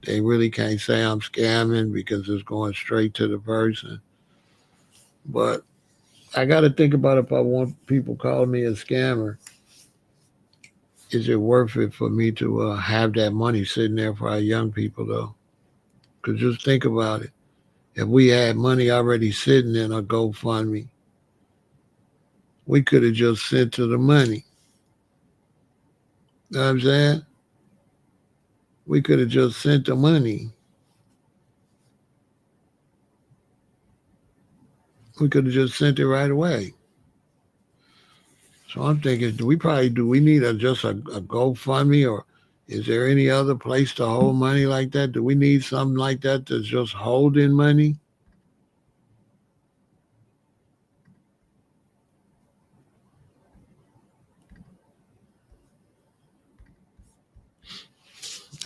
they really can't say I'm scamming because it's going straight to the person. But I got to think about if I want people calling me a scammer, is it worth it for me to have that money sitting there for our young people, though? Because just think about it. If we had money already sitting in a GoFundMe, we could have just sent to the money. You know what I'm saying? We could have just sent the money. We could have just sent it right away. So I'm thinking, do we need just a GoFundMe, or is there any other place to hold money like that? Do we need something like that that's just holding money?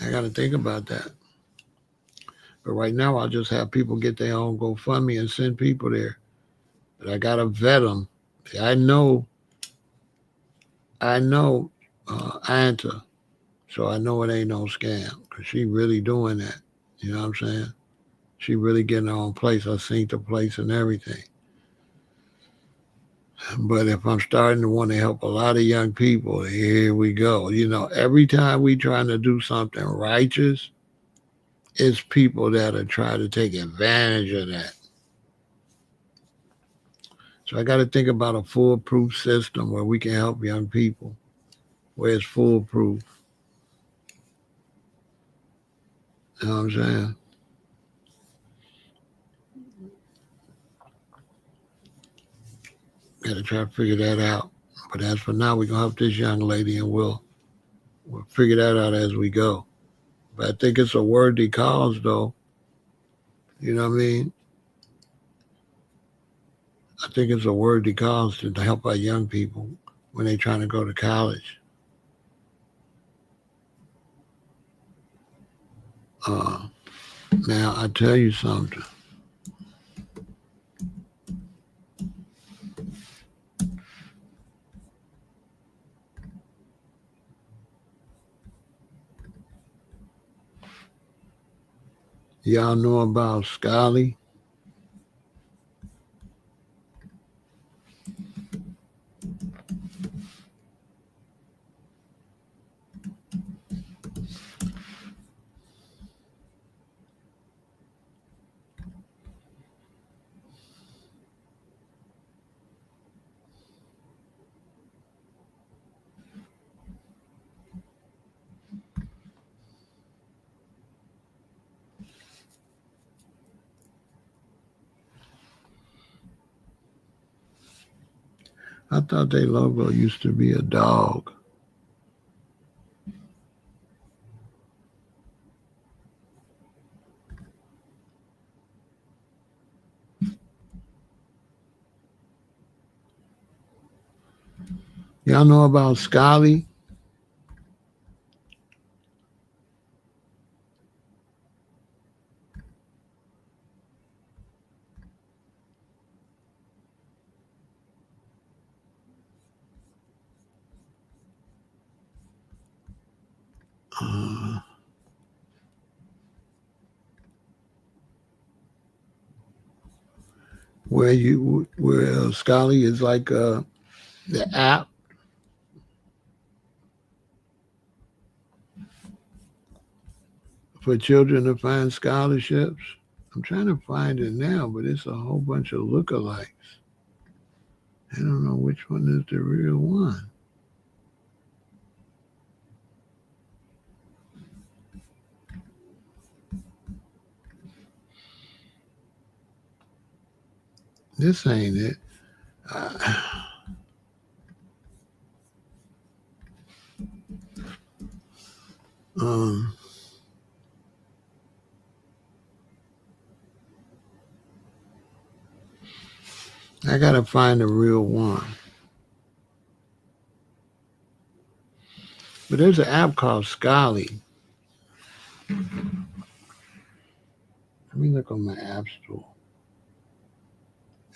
I got to think about that. But right now, I'll just have people get their own GoFundMe and send people there. But I got to vet them. See, I know Anta, so I know it ain't no scam because she really doing that. You know what I'm saying? She really getting her own place. I seen the place and everything. But if I'm starting to want to help a lot of young people, here we go. You know, every time we trying to do something righteous, it's people that are trying to take advantage of that. So I got to think about a foolproof system where we can help young people, where it's foolproof. You know what I'm saying? Got to try to figure that out. But as for now, we're going to help this young lady and we'll figure that out as we go. But I think it's a worthy cause, though. You know what I mean? I think it's a worthy cause to help our young people when they're trying to go to college. Now, I tell you something. Y'all know about Scally? I thought their logo used to be a dog. Y'all know about Scally? Uh, where Scally is like the app for children to find scholarships. I'm trying to find it now, but it's a whole bunch of lookalikes. I don't know which one is the real one. This ain't it. Um, I gotta find the real one. But there's an app called Scally. Let me look on my app store.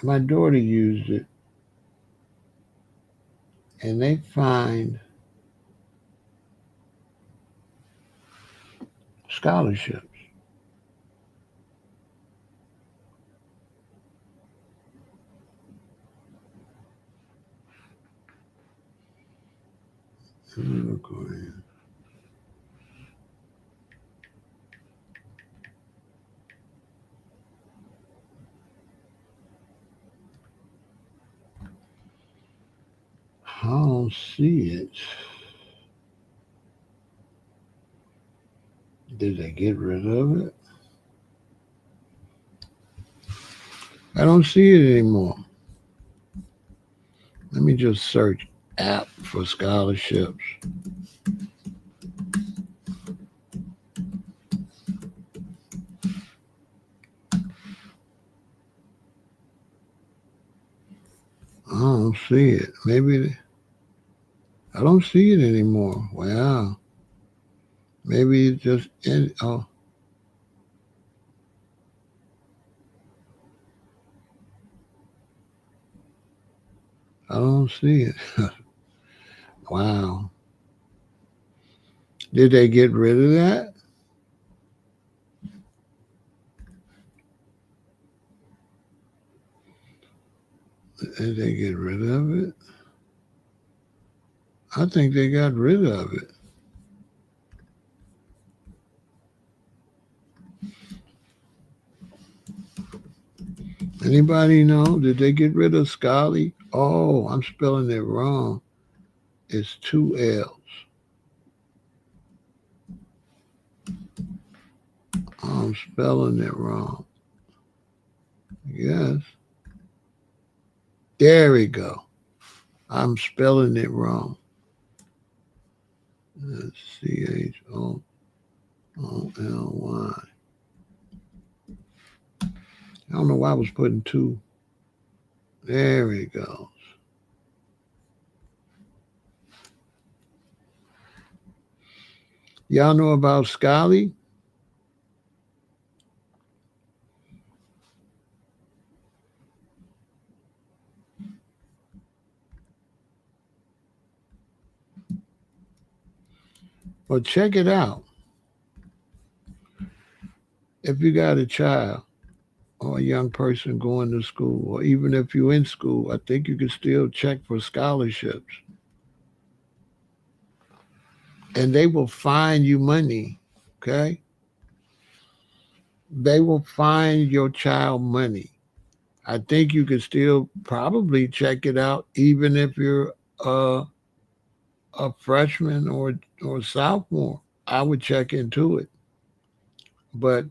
My daughter used it, and they find scholarships. Let me look on here. I don't see it. Did they get rid of it? I don't see it anymore. Let me just search app for scholarships. I don't see it. Maybe I don't see it anymore. Wow. Maybe it just ended. Oh, I don't see it. Wow. Did they get rid of that? Did they get rid of it? I think they got rid of it. Anybody know? Did they get rid of Scally? Oh, I'm spelling it wrong. It's 2 L's. I'm spelling it wrong. Yes. There we go. I'm spelling it wrong. That's CHOOLY. I don't know why I was putting 2. There we go. Y'all know about Scally? Well, check it out. If you got a child or a young person going to school, or even if you're in school, I think you can still check for scholarships. And they will find you money, okay? They will find your child money. I think you can still probably check it out, even if you're a freshman or sophomore. I would check into it. But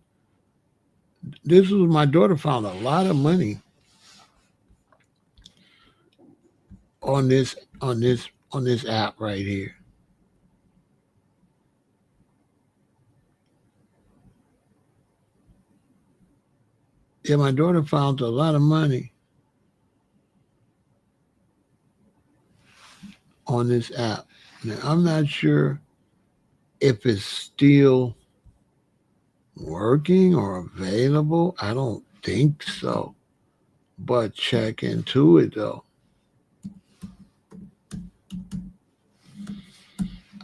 this was my daughter found a lot of money on this app right here. Yeah, my daughter found a lot of money on this app. Now I'm not sure if it's still working or available. I don't think so. But check into it though.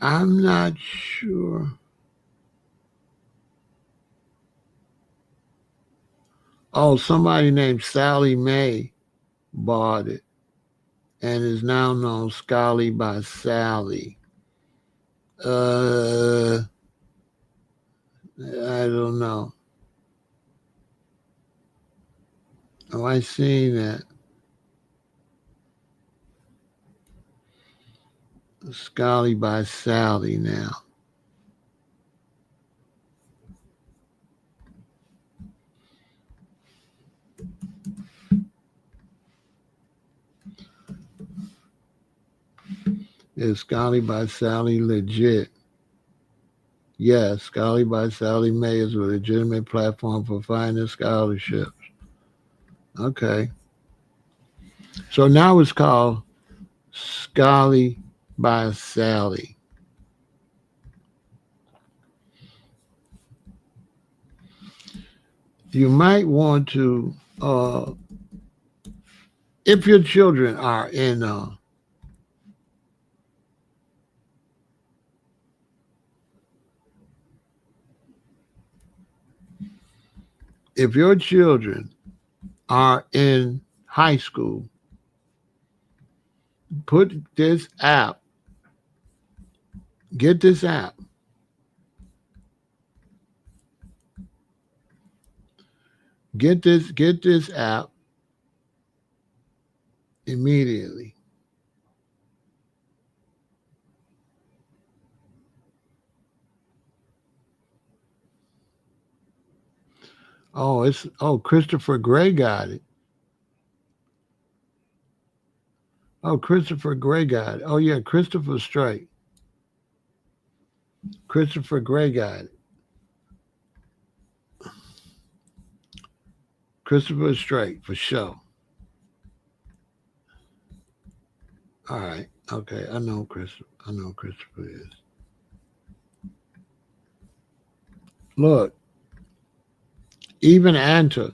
I'm not sure. Oh, somebody named Sally Mae bought it and is now known Scally by Sally. I don't know. Have I seen that? Scally by Sally now. Is Scally by Sally legit? Yes, Scally by Sally Mae is a legitimate platform for finding scholarships. Okay. So now it's called Scally by Sally. You might want to, if your children are in, if your children are in high school, put this app, get this app. Get this app immediately. Christopher Gray got it. Oh, Christopher Gray got it. Oh yeah, Christopher Straight. Christopher Gray got it. Christopher Straight for sure. All right. Okay. I know Christopher. I know Christopher is. Look, even Anta,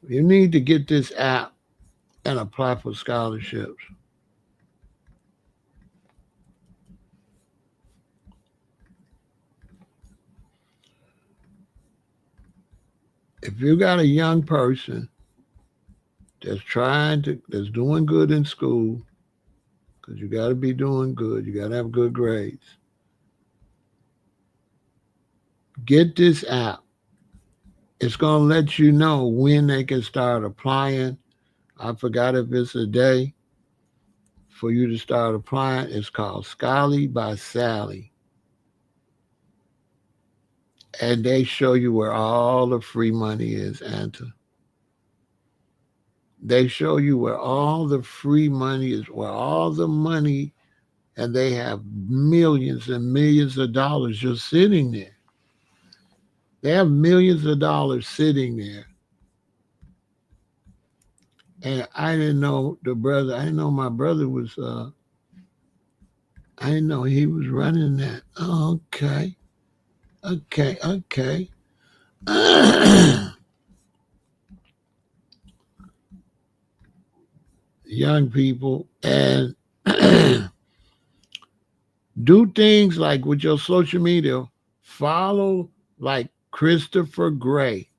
you need to get this app and apply for scholarships. If you got a young person that's doing good in school, because you got to be doing good, you got to have good grades. Get this app. It's going to let you know when they can start applying. I forgot if it's a day for you to start applying. It's called Scally by Sally. And they show you where all the free money is, Anta. They show you where all the free money is, where all the money, and they have millions and millions of dollars just sitting there. They have millions of dollars sitting there. And I didn't know I didn't know my brother was, I didn't know he was running that. Okay. Young people, and Do things like with your social media, follow like Christopher Gray.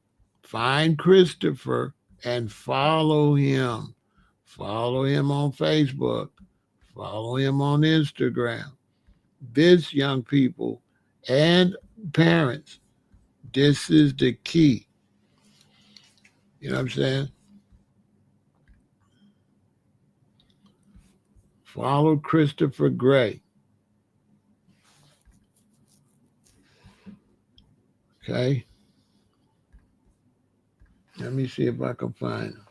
Find Christopher and follow him. Follow him on Facebook. Follow him on Instagram. This, young people and parents, this is the key. You know what I'm saying? Follow Christopher Gray. Okay? Let me see if I can find him.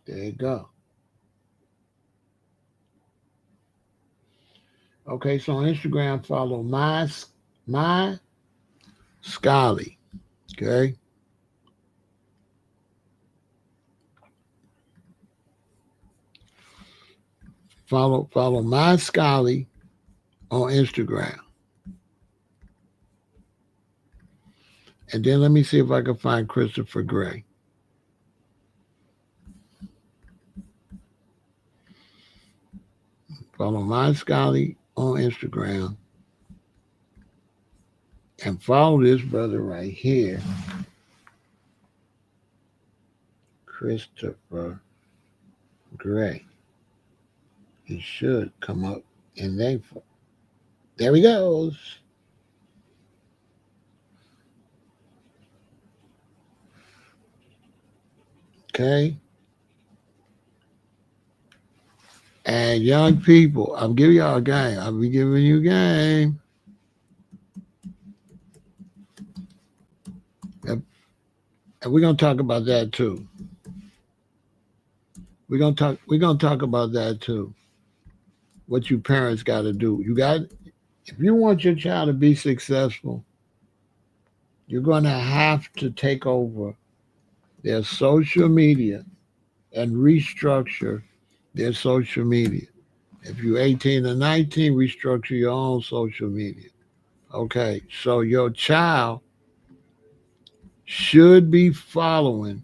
There you go. Okay, so on Instagram, follow my Scully. Okay. Follow my Scully on Instagram. And then let me see if I can find Christopher Gray. Follow my Scully on Instagram. And follow this brother right here, Christopher Gray. He should come up and there he goes. Okay. And young people, I'm giving y'all a game. I'll be giving you a game. And we're gonna talk about that too. We're gonna talk about that too. What you parents gotta do. If you want your child to be successful, you're gonna have to take over their social media and restructure their social media. If you're 18 or 19, restructure your own social media. Okay, so your child should be following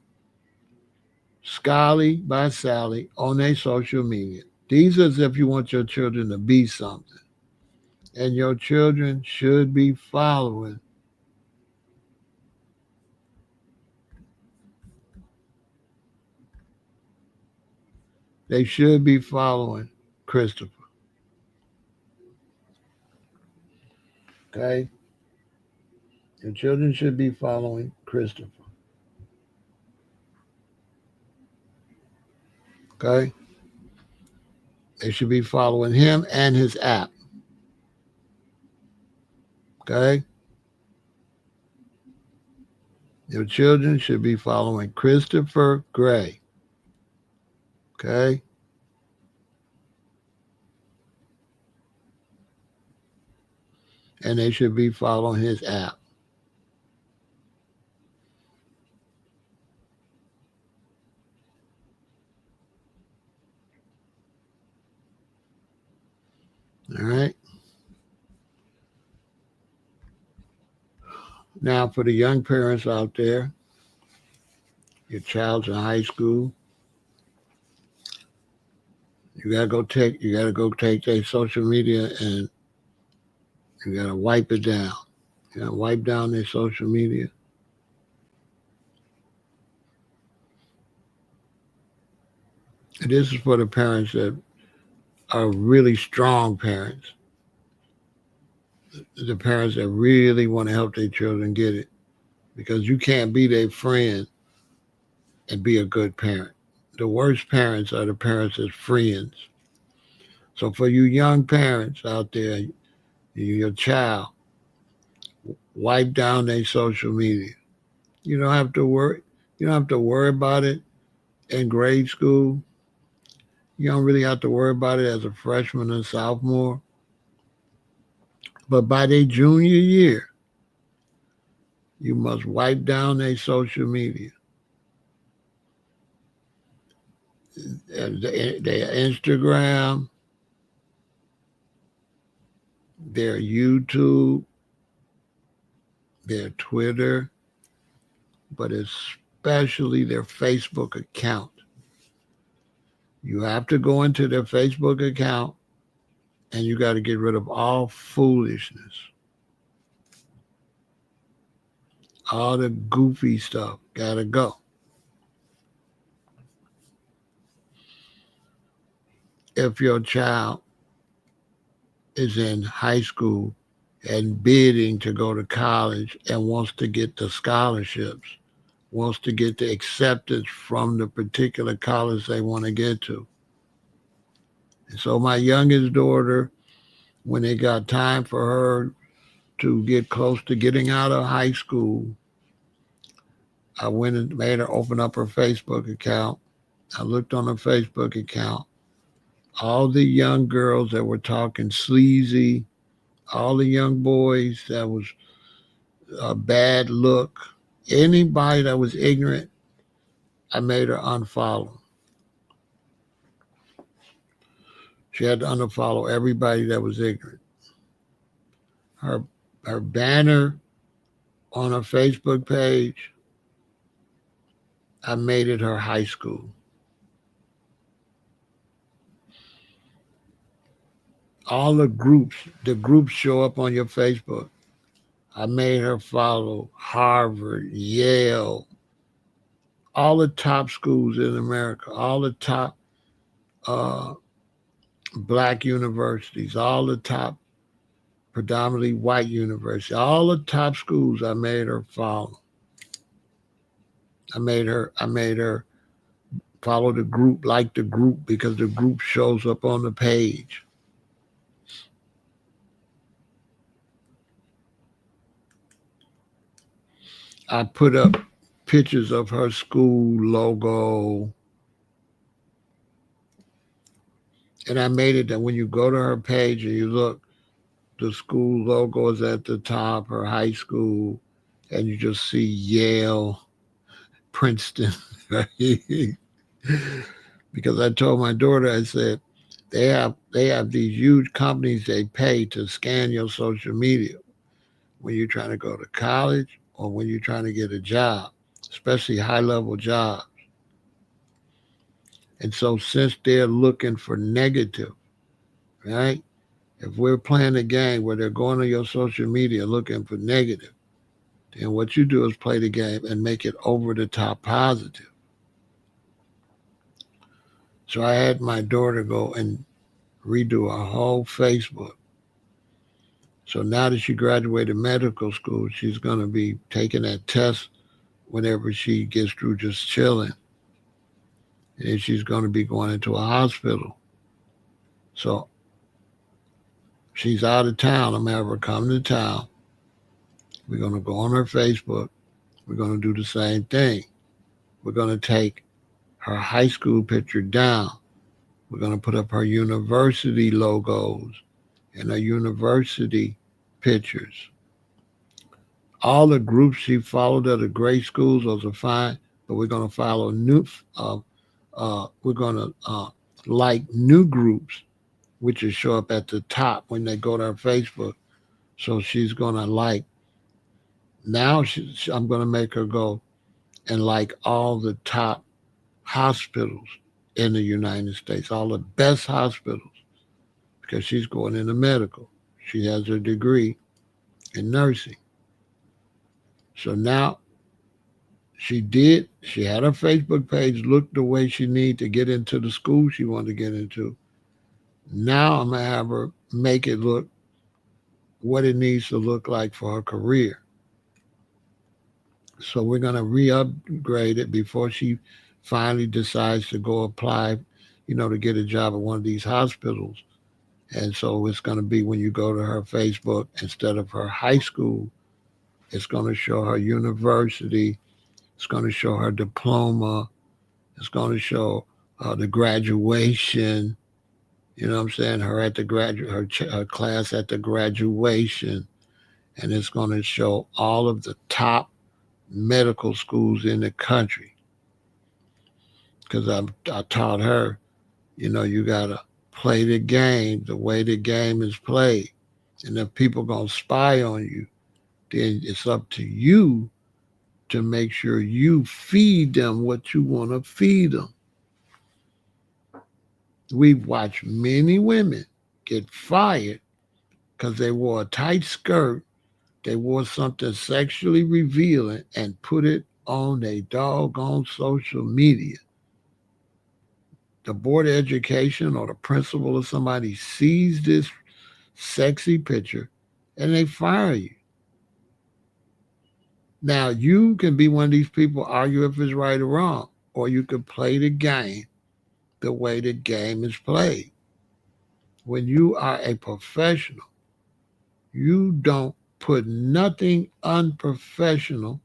Scully by Sally on their social media. These are if you want your children to be something. And your children should be following Christopher. Okay? Your children should be following Christopher. Okay? They should be following him and his app. Okay? Your children should be following Christopher Gray. Okay? And they should be following his app. All right? Now, for the young parents out there, your child's in high school, you gotta go take their social media and you gotta wipe it down. You gotta wipe down their social media. And this is for the parents that are really strong parents. The parents that really want to help their children get it. Because you can't be their friend and be a good parent. The worst parents are the parents that's friends. So for you young parents out there, your child, wipe down their social media. You don't have to worry about it in grade school. You don't really have to worry about it as a freshman and sophomore. But by their junior year, you must wipe down their social media. their Instagram, their YouTube, their Twitter, but especially their Facebook account. You have to go into their Facebook account and you got to get rid of all foolishness, all the goofy stuff. Got to go. If your child is in high school and bidding to go to college and wants to get the scholarships, wants to get the acceptance from the particular college they want to get to. And so my youngest daughter, when it got time for her to get close to getting out of high school, I went and made her open up her Facebook account. I looked on her Facebook account. All the young girls that were talking sleazy, all the young boys that was a bad look, anybody that was ignorant, I made her unfollow. She had to unfollow everybody that was ignorant. Her banner on her Facebook page, I made it her high school. All the groups show up on your Facebook. I made her follow Harvard, Yale, all the top schools in America, all the top black universities, all the top predominantly white universities, all the top schools I made her follow. I made her follow the group, like the group, because the group shows up on the page. I put up pictures of her school logo. And I made it that when you go to her page and you look, the school logo is at the top, her high school, and you just see Yale, Princeton. Right? Because I told my daughter, I said, they have these huge companies they pay to scan your social media when you're trying to go to college or when you're trying to get a job, especially high-level jobs. And so since they're looking for negative, right? If we're playing a game where they're going to your social media looking for negative, then what you do is play the game and make it over the top positive. So I had my daughter go and redo her whole Facebook. So now that she graduated medical school, she's going to be taking that test whenever she gets through just chilling. And she's going to be going into a hospital. So she's out of town. I'm going to have her come to town. We're going to go on her Facebook. We're going to do the same thing. We're going to take her high school picture down. We're going to put up her university logos and her university pictures. All the groups she followed are the great schools. Those are fine. But we're going to follow new, we're going to like new groups, which will show up at the top when they go to her Facebook. So she's going to like, now I'm going to make her go and like all the top hospitals in the United States, all the best hospitals, because she's going into medical. She has her degree in nursing. So now she had her Facebook page look the way she needed to get into the school she wanted to get into. Now I'm going to have her make it look what it needs to look like for her career. So we're going to re-upgrade it before she finally decides to go apply, to get a job at one of these hospitals. And so it's going to be when you go to her Facebook, instead of her high school, it's going to show her university. It's going to show her diploma. It's going to show the graduation. You know what I'm saying? Her at the her class at the graduation. And it's going to show all of the top medical schools in the country. because I taught her, you got to play the game the way the game is played. And if people going to spy on you, then it's up to you to make sure you feed them what you want to feed them. We've watched many women get fired because they wore a tight skirt, they wore something sexually revealing and put it on their doggone social media. The board of education or the principal or somebody sees this sexy picture and they fire you. Now, you can be one of these people, argue if it's right or wrong, or you could play the game the way the game is played. When you are a professional, you don't put nothing unprofessional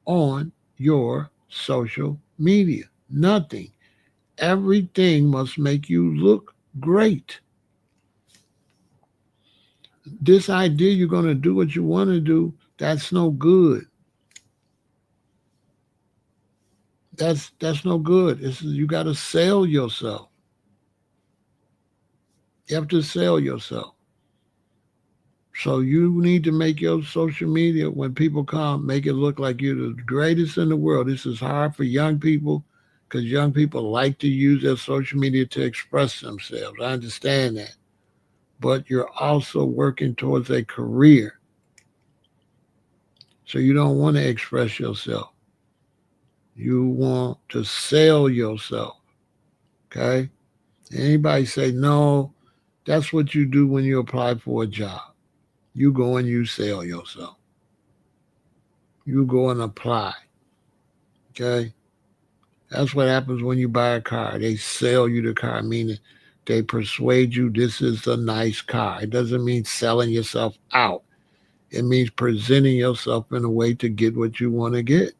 on your social media. Nothing. Everything must make you look great. This idea you're going to do what you want to do, that's no good. That's no good. You got to sell yourself. You have to sell yourself. So you need to make your social media, when people come, make it look like you're the greatest in the world. This is hard for young people because young people like to use their social media to express themselves. I understand that. But you're also working towards a career. So you don't want to express yourself. You want to sell yourself. Okay? Anybody say, no, that's what you do when you apply for a job. You go and you sell yourself. You go and apply. Okay? That's what happens when you buy a car. They sell you the car, meaning they persuade you this is a nice car. It doesn't mean selling yourself out. It means presenting yourself in a way to get what you want to get.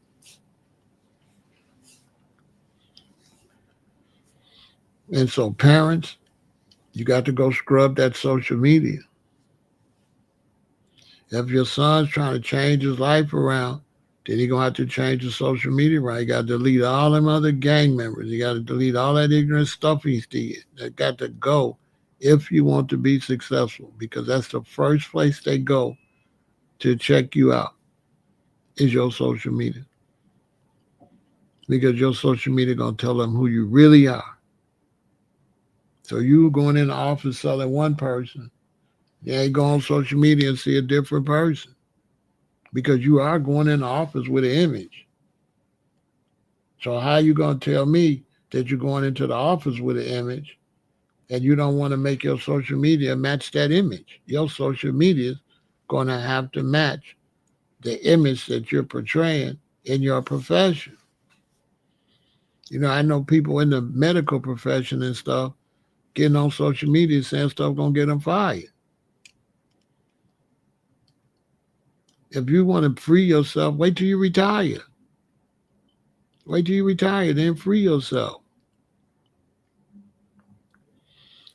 And so parents, you got to go scrub that social media. If your son's trying to change his life around, then he's going to have to change the social media around. You got to delete all them other gang members. You got to delete all that ignorant stuff he's did. That got to go if you want to be successful, because that's the first place they go to check you out is your social media. Because your social media going to tell them who you really are. So you going in the office selling one person, you ain't go on social media and see a different person. Because you are going in the office with an image. So how you going to tell me that you're going into the office with an image and you don't want to make your social media match that image? Your social media is going to have to match the image that you're portraying in your profession. I know people in the medical profession and stuff getting on social media saying stuff going to get them fired. If you want to free yourself, wait till you retire. Wait till you retire, then free yourself.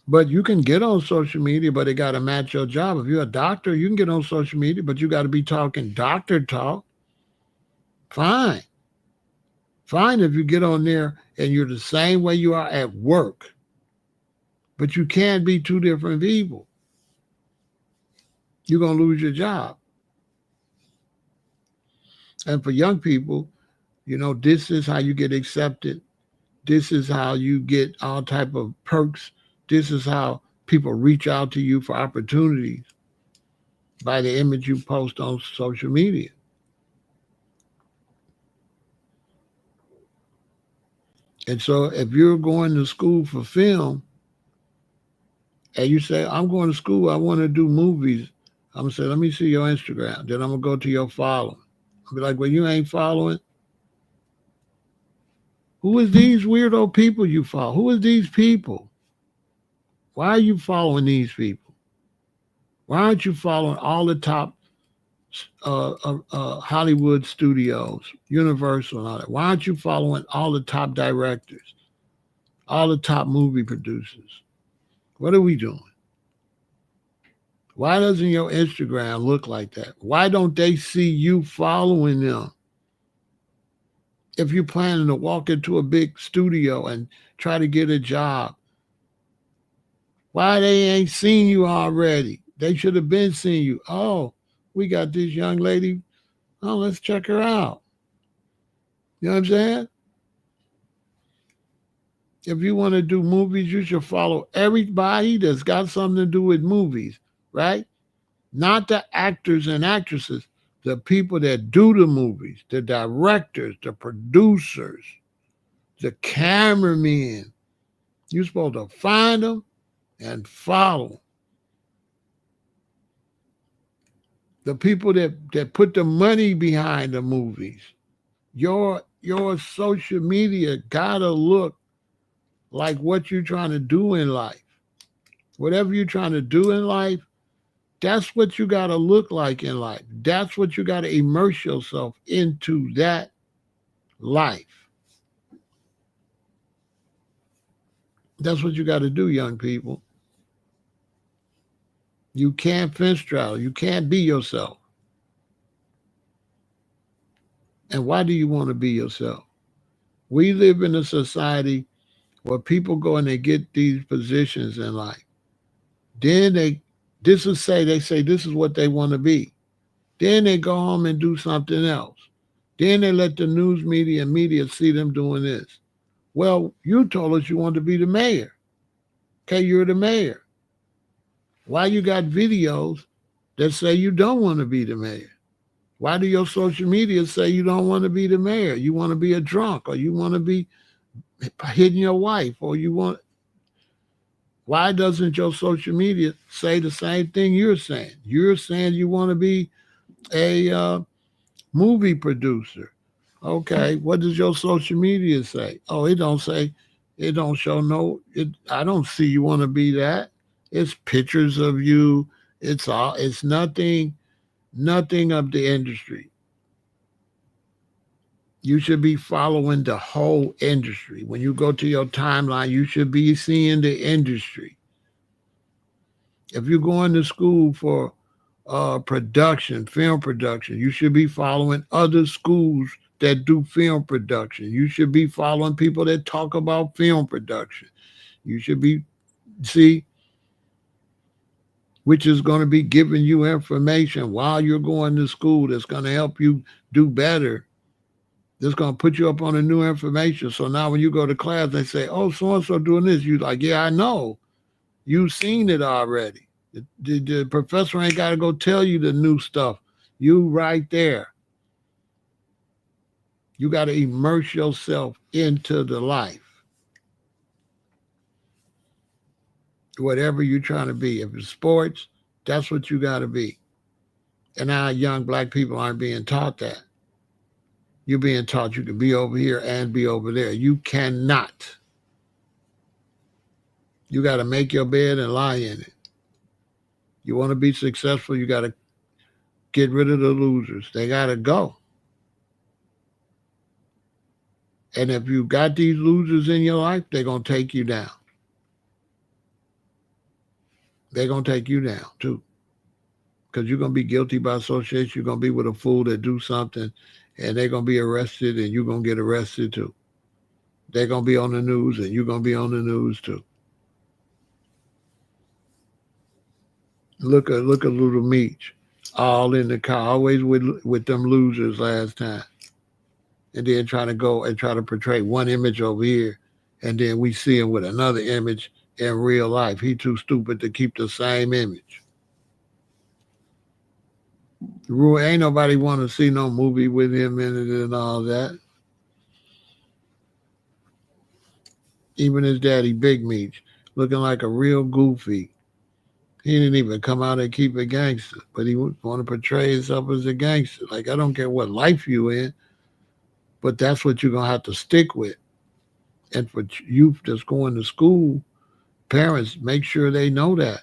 But you can get on social media, but it got to match your job. If you're a doctor, you can get on social media, but you got to be talking doctor talk. Fine. Fine if you get on there and you're the same way you are at work. But you can't be two different people. You're going to lose your job. And for young people, this is how you get accepted. This is how you get all type of perks. This is how people reach out to you for opportunities by the image you post on social media. And so if you're going to school for film and you say, I'm going to school, I want to do movies, I'm going to say, let me see your Instagram. Then I'm going to go to your following. I'll be like, well, you ain't following. Who is these weirdo people you follow? Who is these people? Why are you following these people? Why aren't you following all the top Hollywood studios, Universal and all that? Why aren't you following all the top directors, all the top movie producers? What are we doing? Why doesn't your Instagram look like that? Why don't they see you following them? If you're planning to walk into a big studio and try to get a job, why they ain't seen you already? They should have been seeing you. Oh, we got this young lady. Oh, let's check her out. You know what I'm saying? If you want to do movies, you should follow everybody that's got something to do with movies, right? Not the actors and actresses, the people that do the movies, the directors, the producers, the cameramen. You're supposed to find them and follow the people that put the money behind the movies. Your social media gotta look like what you're trying to do in life. Whatever you're trying to do in life, that's what you gotta look like in life. That's what you gotta immerse yourself into, that life. That's what you gotta do, young people. You can't fence straddle. You can't be yourself. And why do you want to be yourself? We live in a society where people go and they get these positions in life. Then they say this is what they want to be. Then they go home and do something else. Then they let the news media and media see them doing this. Well, you told us you wanted to be the mayor. Okay, you're the mayor. Why you got videos that say you don't want to be the mayor? Why do your social media say you don't want to be the mayor? You want to be a drunk, or you want to be hitting your wife, or you want... Why doesn't your social media say the same thing you're saying? You're saying you want to be a movie producer. Okay, what does your social media say? Oh, it don't show I don't see you want to be that. It's pictures of you. It's nothing of the industry. You should be following the whole industry. When you go to your timeline, you should be seeing the industry. If you're going to school for production, film production, you should be following other schools that do film production. You should be following people that talk about film production. You should be, which is going to be giving you information while you're going to school that's going to help you do better. That's going to put you up on a new information. So now when you go to class, they say, oh, so-and-so doing this. You're like, yeah, I know. You've seen it already. The professor ain't got to go tell you the new stuff. You right there. You got to immerse yourself into the life. Whatever you're trying to be. If it's sports, that's what you got to be. And our young black people aren't being taught that. You're being taught you can be over here and be over there. You cannot. You got to make your bed and lie in it. You want to be successful, you got to get rid of the losers. They got to go. And if you got these losers in your life, they're going to take you down. They're going to take you down too. Because you're going to be guilty by association. You're going to be with a fool that do something, and they're going to be arrested, and you're going to get arrested too. They're going to be on the news, and you're going to be on the news too. Look at Little Meech, all in the car, always with them losers last time. And then trying to go and try to portray one image over here, and then we see him with another image in real life. He too stupid to keep the same image. Ain't nobody want to see no movie with him in it and all that. Even his daddy, Big Meech, looking like a real goofy. He didn't even come out and keep it gangster, but he want to portray himself as a gangster. Like, I don't care what life you in, but that's what you're going to have to stick with. And for youth that's going to school, parents, make sure they know that.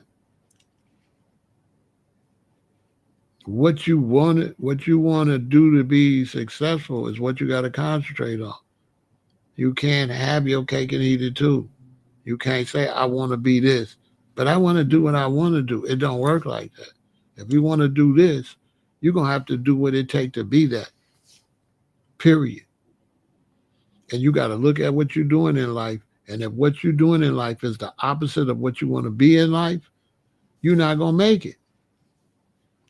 What you want to do to be successful is what you got to concentrate on. You can't have your cake and eat it too. You can't say, I want to be this, but I want to do what I want to do. It don't work like that. If you want to do this, you're going to have to do what it takes to be that. Period. And you got to look at what you're doing in life. And if what you're doing in life is the opposite of what you want to be in life, you're not going to make it.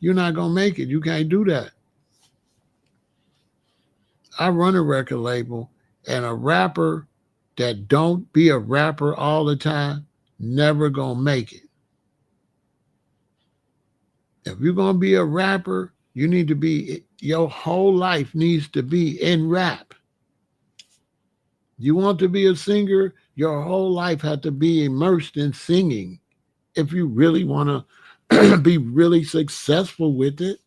You're not going to make it. You can't do that. I run a record label, and a rapper that don't be a rapper all the time never going to make it. If you're going to be a rapper, you need to be, your whole life needs to be in rap. You want to be a singer, your whole life had to be immersed in singing. If you really want to be really successful with it,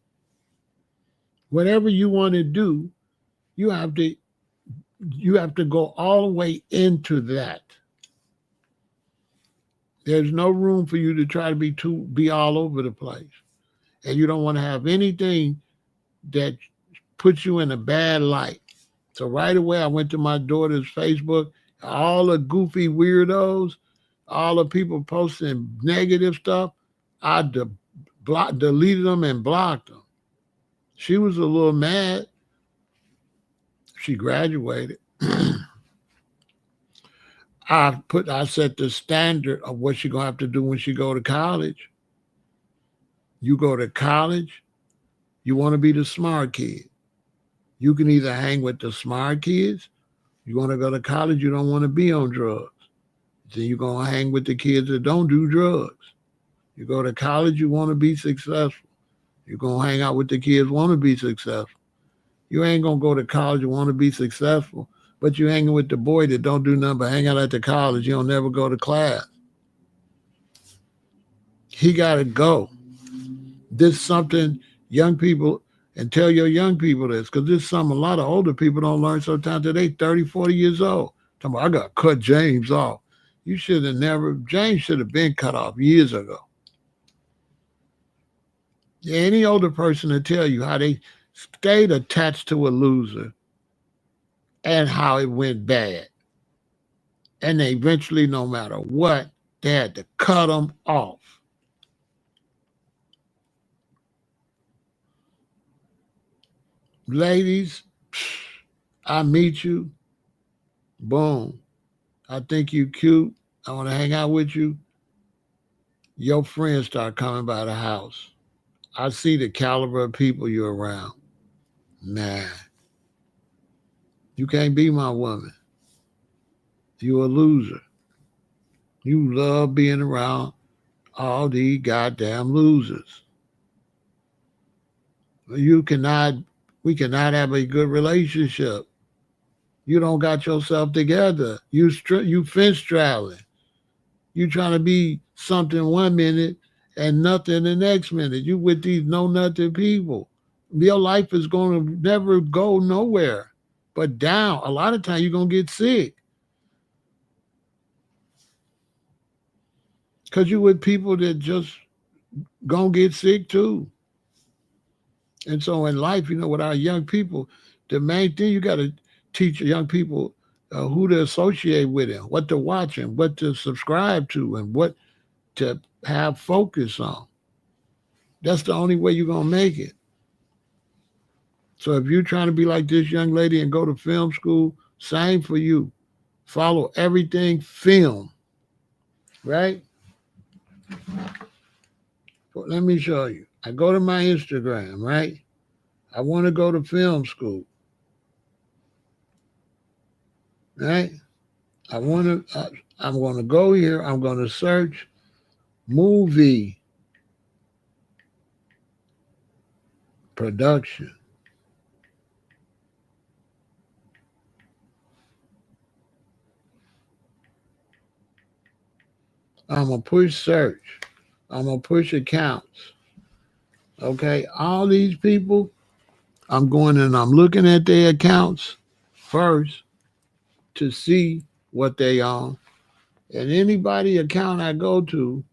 whatever you want to do, you have to go all the way into that. There's no room for you to try to be all over the place. And you don't want to have anything that puts you in a bad light. So right away, I went to my daughter's Facebook, all the goofy weirdos, all the people posting negative stuff, I deleted them and blocked them. She was a little mad. She graduated. I set the standard of what she's gonna have to do when she go to college. You go to college, you want to be the smart kid. You can either hang with the smart kids. You want to go to college, you don't want to be on drugs. Then you're going to hang with the kids that don't do drugs. You go to college, you want to be successful. You're going to hang out with the kids who want to be successful. You ain't going to go to college and want to be successful, but you hanging with the boy that don't do nothing but hang out at the college. You don't never go to class. He got to go. This is something young people, and tell your young people this, because this is something a lot of older people don't learn sometimes till they 30, 40 years old. Talking about, I got to cut James off. You should have never, James should have been cut off years ago. Any older person will tell you how they stayed attached to a loser and how it went bad. And they eventually, no matter what, they had to cut them off. Ladies, I meet you, boom. I think you cute. I want to hang out with you. Your friends start coming by the house. I see the caliber of people you're around. Nah. You can't be my woman. You a loser. You love being around all these goddamn losers. We cannot have a good relationship. You don't got yourself together. You fence straddling. You trying to be something 1 minute and nothing the next minute. You with these know nothing people. Your life is going to never go nowhere but down. A lot of times you're going to get sick. Because you with people that just going to get sick too. And so in life, with our young people, the main thing you got to teach young people who to associate with and what to watch and what to subscribe to and what to have focus on. That's the only way you're going to make it. So if you're trying to be like this young lady and go to film school, same for you. Follow everything film, right? Well, let me show you. I go to my Instagram, right? I want to go to film school, right? I'm going to go here. I'm going to search movie production. I'm going to push search. I'm going to push accounts. Okay, all these people, I'm going and I'm looking at their accounts first to see what they on. And anybody account I go to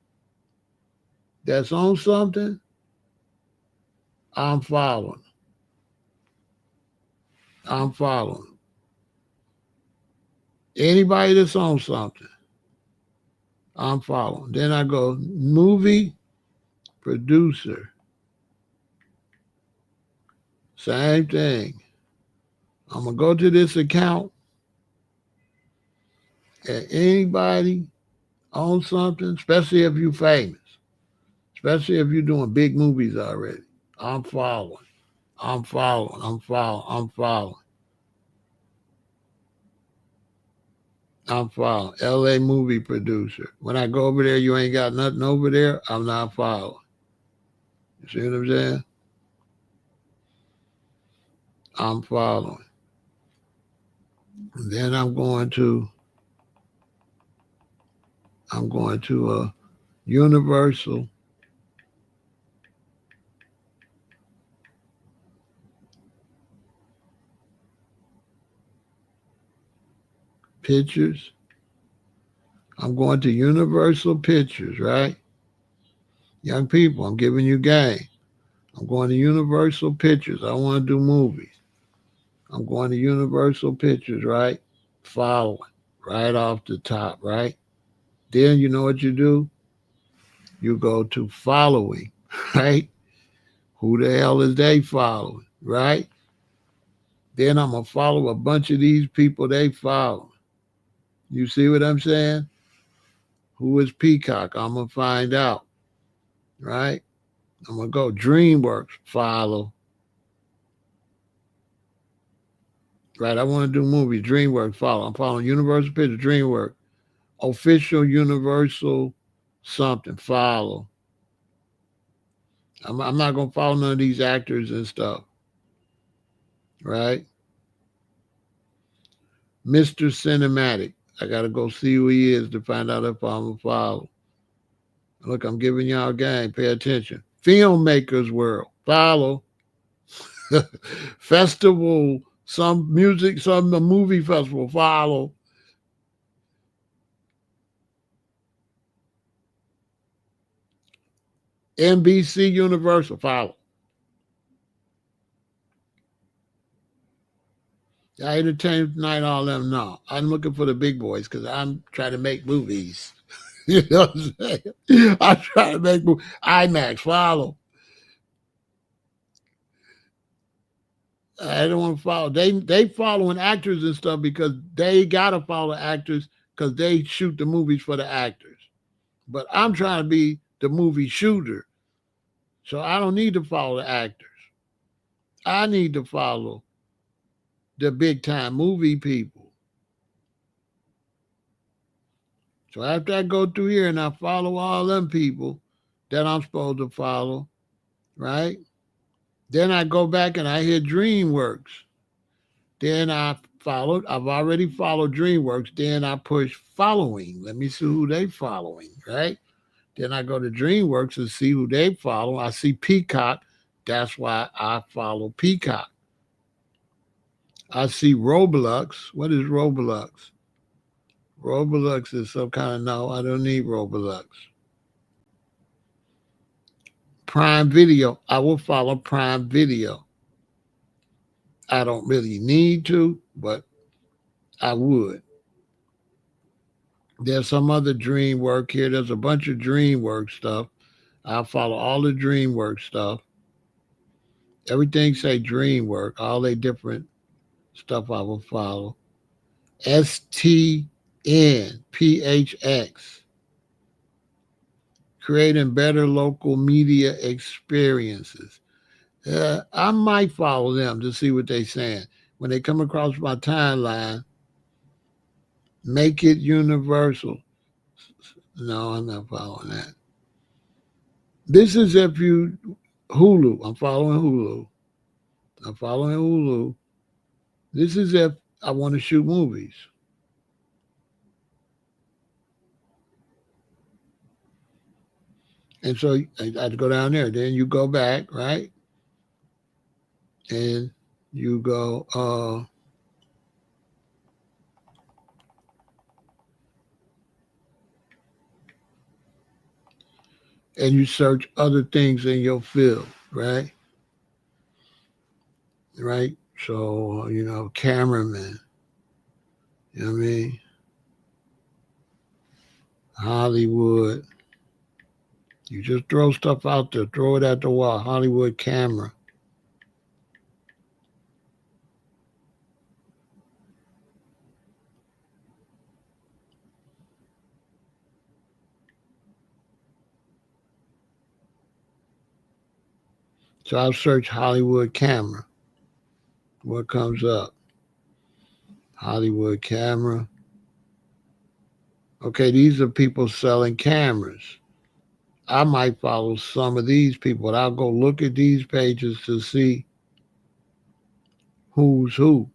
that's on something, I'm following. Anybody that's on something, I'm following. Then I go movie producer. Same thing. I'm going to go to this account And anybody on something, especially if you famous, especially if you're doing big movies already, I'm following. I'm following. I'm following. I'm following. I'm following. LA movie producer. When I go over there, you ain't got nothing over there, I'm not following. You see what I'm saying? I'm following. And then I'm going to Universal Pictures. I'm going to Universal Pictures, right? Young people, I'm giving you game. I'm going to Universal Pictures. I want to do movies. I'm going to Universal Pictures, right? Following right off the top, right? Then you know what you do? You go to following, right? Who the hell is they following, right? Then I'm going to follow a bunch of these people they follow. You see what I'm saying? Who is Peacock? I'm going to find out, right? I'm going to go DreamWorks, follow. Right, I want to do movies, DreamWorks, follow. I'm following Universal Pictures, DreamWorks, official Universal something, follow. I'm not going to follow none of these actors and stuff, right? Mr. Cinematic. I got to go see who he is to find out if I'm going to follow. Look, I'm giving y'all a game. Pay attention. Filmmakers World. Follow. Festival, some music, some movie festival. Follow. NBC Universal. Follow. I entertain tonight, all them. No, I'm looking for the big boys because I'm trying to make movies. You know what I'm saying? I'm trying to make movies. IMAX, follow. I don't want to follow. They following actors and stuff because they gotta follow actors because they shoot the movies for the actors. But I'm trying to be the movie shooter, so I don't need to follow the actors. I need to follow the big time movie people. So after I go through here and I follow all them people that I'm supposed to follow, right? Then I go back and I hear DreamWorks. Then I've already followed DreamWorks. Then I push following. Let me see who they following, right? Then I go to DreamWorks and see who they follow. I see Peacock. That's why I follow Peacock. I see Roblox. What is Roblox? Roblox is some kind of no, I don't need Roblox. Prime Video. I will follow Prime Video. I don't really need to, but I would. There's some other DreamWorks here. There's a bunch of DreamWorks stuff. I'll follow all the DreamWorks stuff. Everything say DreamWorks. All they different stuff I will follow. STNPHX. Creating better local media experiences. I might follow them to see what they're saying. When they come across my timeline, make it universal. No, I'm not following that. This is if you Hulu. I'm following Hulu. I'm following Hulu. This is if I want to shoot movies. And so I'd go down there. Then you go back, right? And you go, and you search other things in your field, right? Right? So, cameraman, you know what I mean? Hollywood. You just throw stuff out there, throw it at the wall. Hollywood camera. So I'll search Hollywood camera. What comes up? Hollywood camera. Okay, these are people selling cameras. I might follow some of these people, but I'll go look at these pages to see who's who.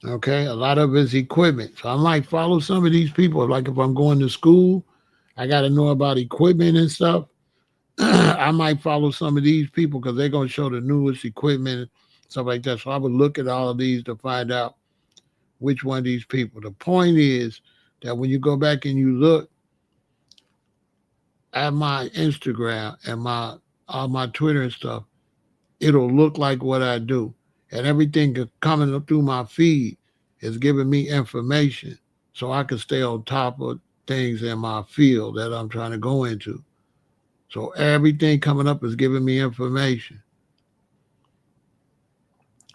Okay, a lot of it's equipment. So I might follow some of these people. Like if I'm going to school, I got to know about equipment and stuff. I might follow some of these people because they're going to show the newest equipment and stuff like that. So I would look at all of these to find out which one of these people. The point is that when you go back and you look at my Instagram and all my Twitter and stuff, it'll look like what I do. And everything coming up through my feed is giving me information so I can stay on top of things in my field that I'm trying to go into. So everything coming up is giving me information,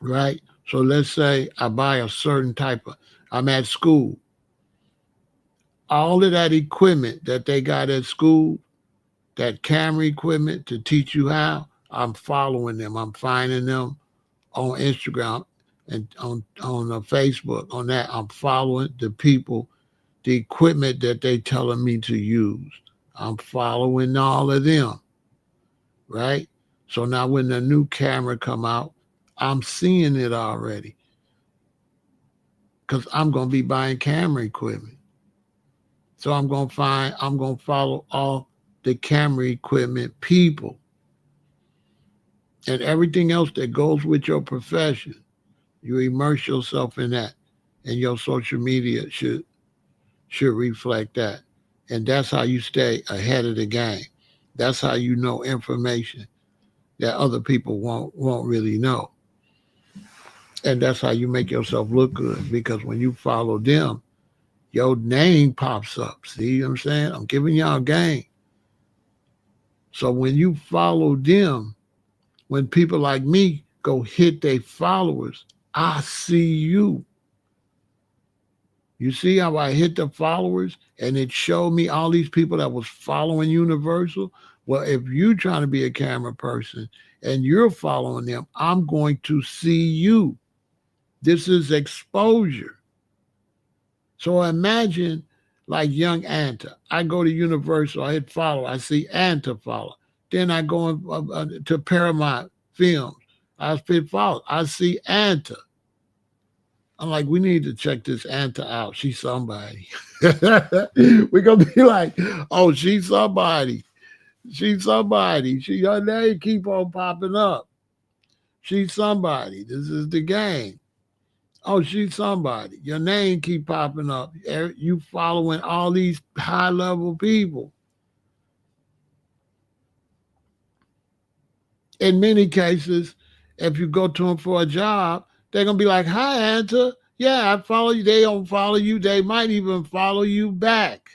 right? So let's say I buy a certain type of, I'm at school. All of that equipment that they got at school, that camera equipment to teach you how, I'm following them. I'm finding them on Instagram and on Facebook. On that, I'm following the people, the equipment that they telling me to use. I'm following all of them, right? So now when the new camera come out, I'm seeing it already because I'm going to be buying camera equipment. So I'm going to follow all the camera equipment people and everything else that goes with your profession. You immerse yourself in that, and your social media should reflect that. And that's how you stay ahead of the game. That's how you know information that other people won't really know. And that's how you make yourself look good, because when you follow them, your name pops up. See what I'm saying? I'm giving y'all game. So when you follow them, when people like me go hit their followers, I see you. You see how I hit the followers and it showed me all these people that was following Universal? Well, if you're trying to be a camera person and you're following them, I'm going to see you. This is exposure. So imagine like young Anta. I go to Universal, I hit follow, I see Anta follow. Then I go to Paramount Films, I hit follow, I see Anta. I'm like, we need to check this Anta out. She's somebody. We're going to be like, oh, she's somebody. She's somebody. Her name keep on popping up. She's somebody. This is the game. Oh, she's somebody. Your name keep popping up. You following all these high-level people. In many cases, if you go to them for a job, they're going to be like, hi, Anta. Yeah, I follow you. They don't follow you. They might even follow you back.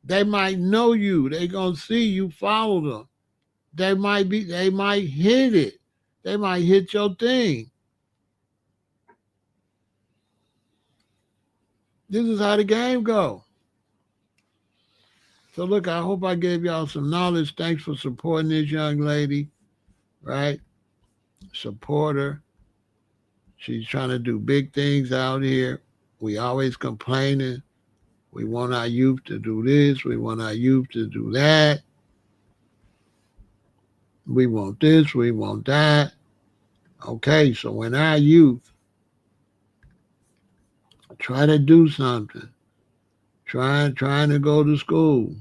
They might know you. They're going to see you follow them. They might hit it. They might hit your thing. This is how the game go. So look, I hope I gave y'all some knowledge. Thanks for supporting this young lady, right? Support her. She's trying to do big things out here. We always complaining. We want our youth to do this. We want our youth to do that. We want this. We want that. Okay, so when our youth try to do something, trying to go to school,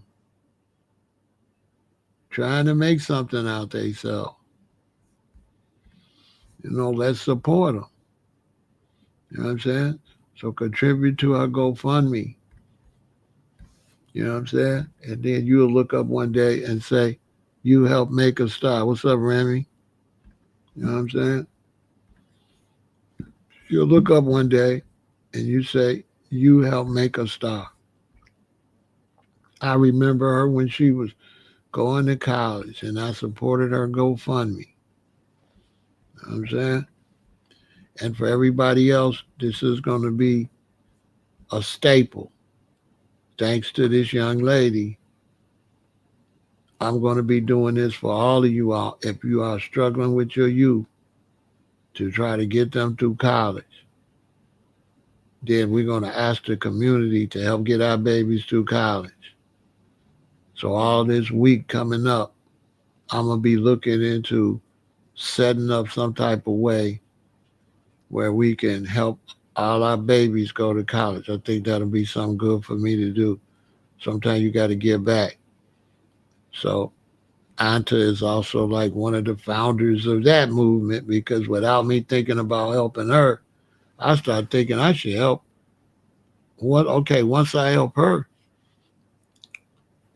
trying to make something out themselves, let's support them. You know what I'm saying? So contribute to our GoFundMe. You know what I'm saying? And then you'll look up one day and say, you helped make a star. What's up, Remy? You know what I'm saying? You'll look up one day and you say, you helped make a star. I remember her when she was going to college and I supported her GoFundMe. You know what I'm saying? And for everybody else, this is going to be a staple. Thanks to this young lady I'm going to be doing this for all of you all. If you are struggling with your youth to try to get them through college, then we're going to ask the community to help get our babies through college. So all this week coming up, I'm going to be looking into setting up some type of way where we can help all our babies go to college. I think that'll be something good for me to do. Sometimes you got to give back. So Anta is also like one of the founders of that movement, because without me thinking about helping her, I started thinking I should help. What? Okay, once I help her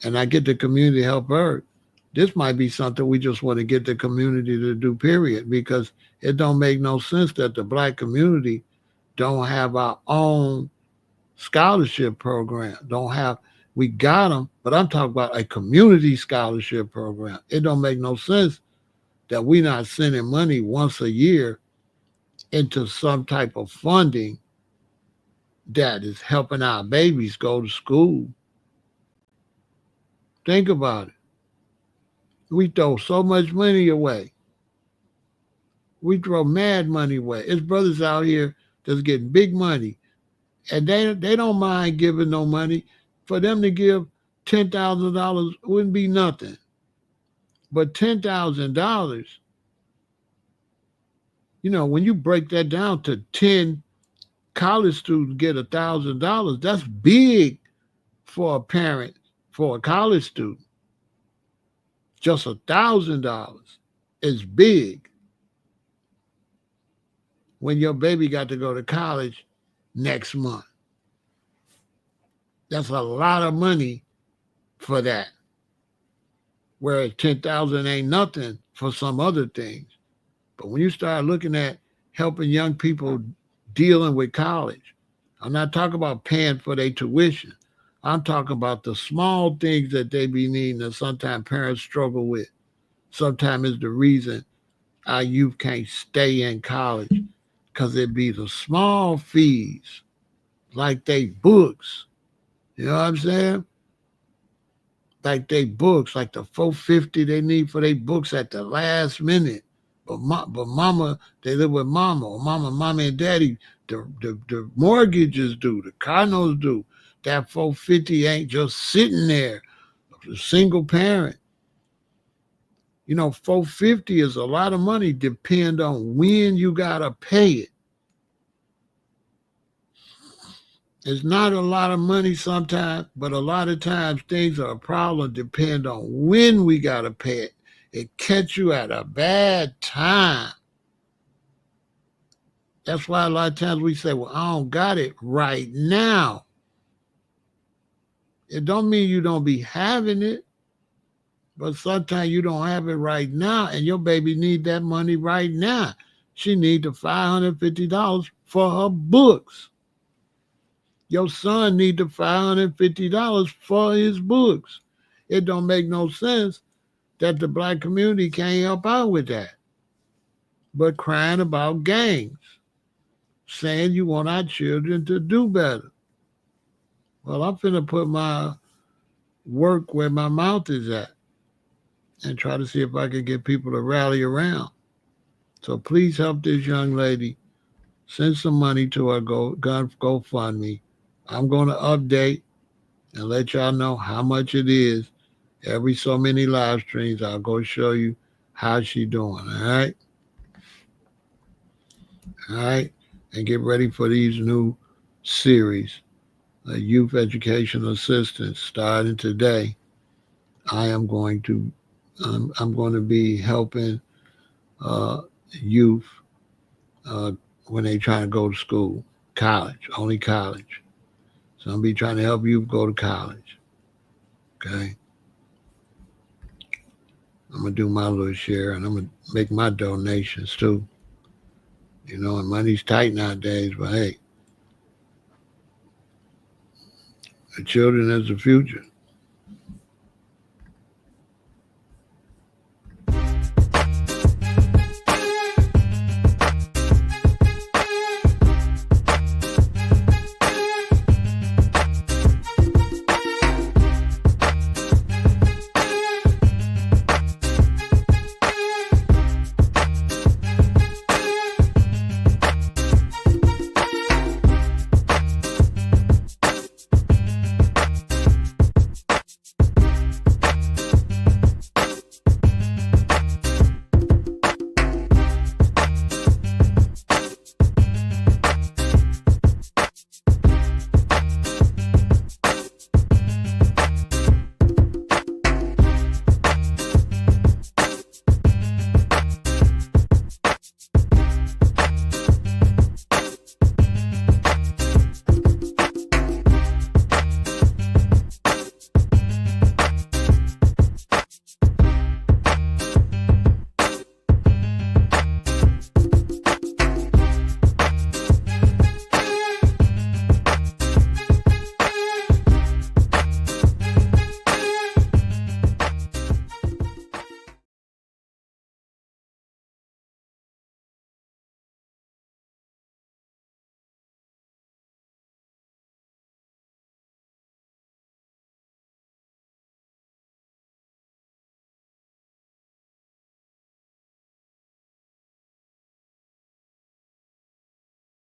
and I get the community to help her, this might be something we just want to get the community to do, period, because it don't make no sense that the Black community don't have our own scholarship program. We got them, but I'm talking about a community scholarship program. It don't make no sense that we not sending money once a year into some type of funding that is helping our babies go to school. Think about it. We throw so much money away. We throw mad money away. There's brothers out here that's getting big money, and they don't mind giving no money. For them to give $10,000 wouldn't be nothing. But $10,000, when you break that down to 10 college students get $1,000, that's big for a parent, for a college student. Just $1,000 is big when your baby got to go to college next month. That's a lot of money for that. Whereas 10,000 ain't nothing for some other things. But when you start looking at helping young people dealing with college, I'm not talking about paying for their tuition. I'm talking about the small things that they be needing that sometimes parents struggle with. Sometimes it's the reason our youth can't stay in college, because it be the small fees, like they books. You know what I'm saying? Like they books, like the $450 they need for their books at the last minute. But mama, they live with mama, or mama and daddy. The mortgages do, the car notes do. That $450 ain't just sitting there. A single parent. $450 is a lot of money, depend on when you gotta pay it. It's not a lot of money sometimes, but a lot of times things are a problem depend on when we got to pay it. It catch you at a bad time. That's why a lot of times we say, well, I don't got it right now. It don't mean you don't be having it, but sometimes you don't have it right now, and your baby need that money right now. She need the $550 for her books. Your son need the $550 for his books. It don't make no sense that the Black community can't help out with that. But crying about gangs, saying you want our children to do better. Well, I'm finna put my work where my mouth is at and try to see if I can get people to rally around. So please help this young lady. Send some money to her GoFundMe. I'm going to update and let y'all know how much it is. Every so many live streams, I'll go show you how she doing, all right? All right? And get ready for these new series, Youth Education Assistance, starting today. I'm going to be helping youth when they try to go to school, college, only college. So I'm be trying to help you go to college. Okay. I'm gonna do my little share, and I'm gonna make my donations too. And money's tight nowadays, but hey, the children is the future.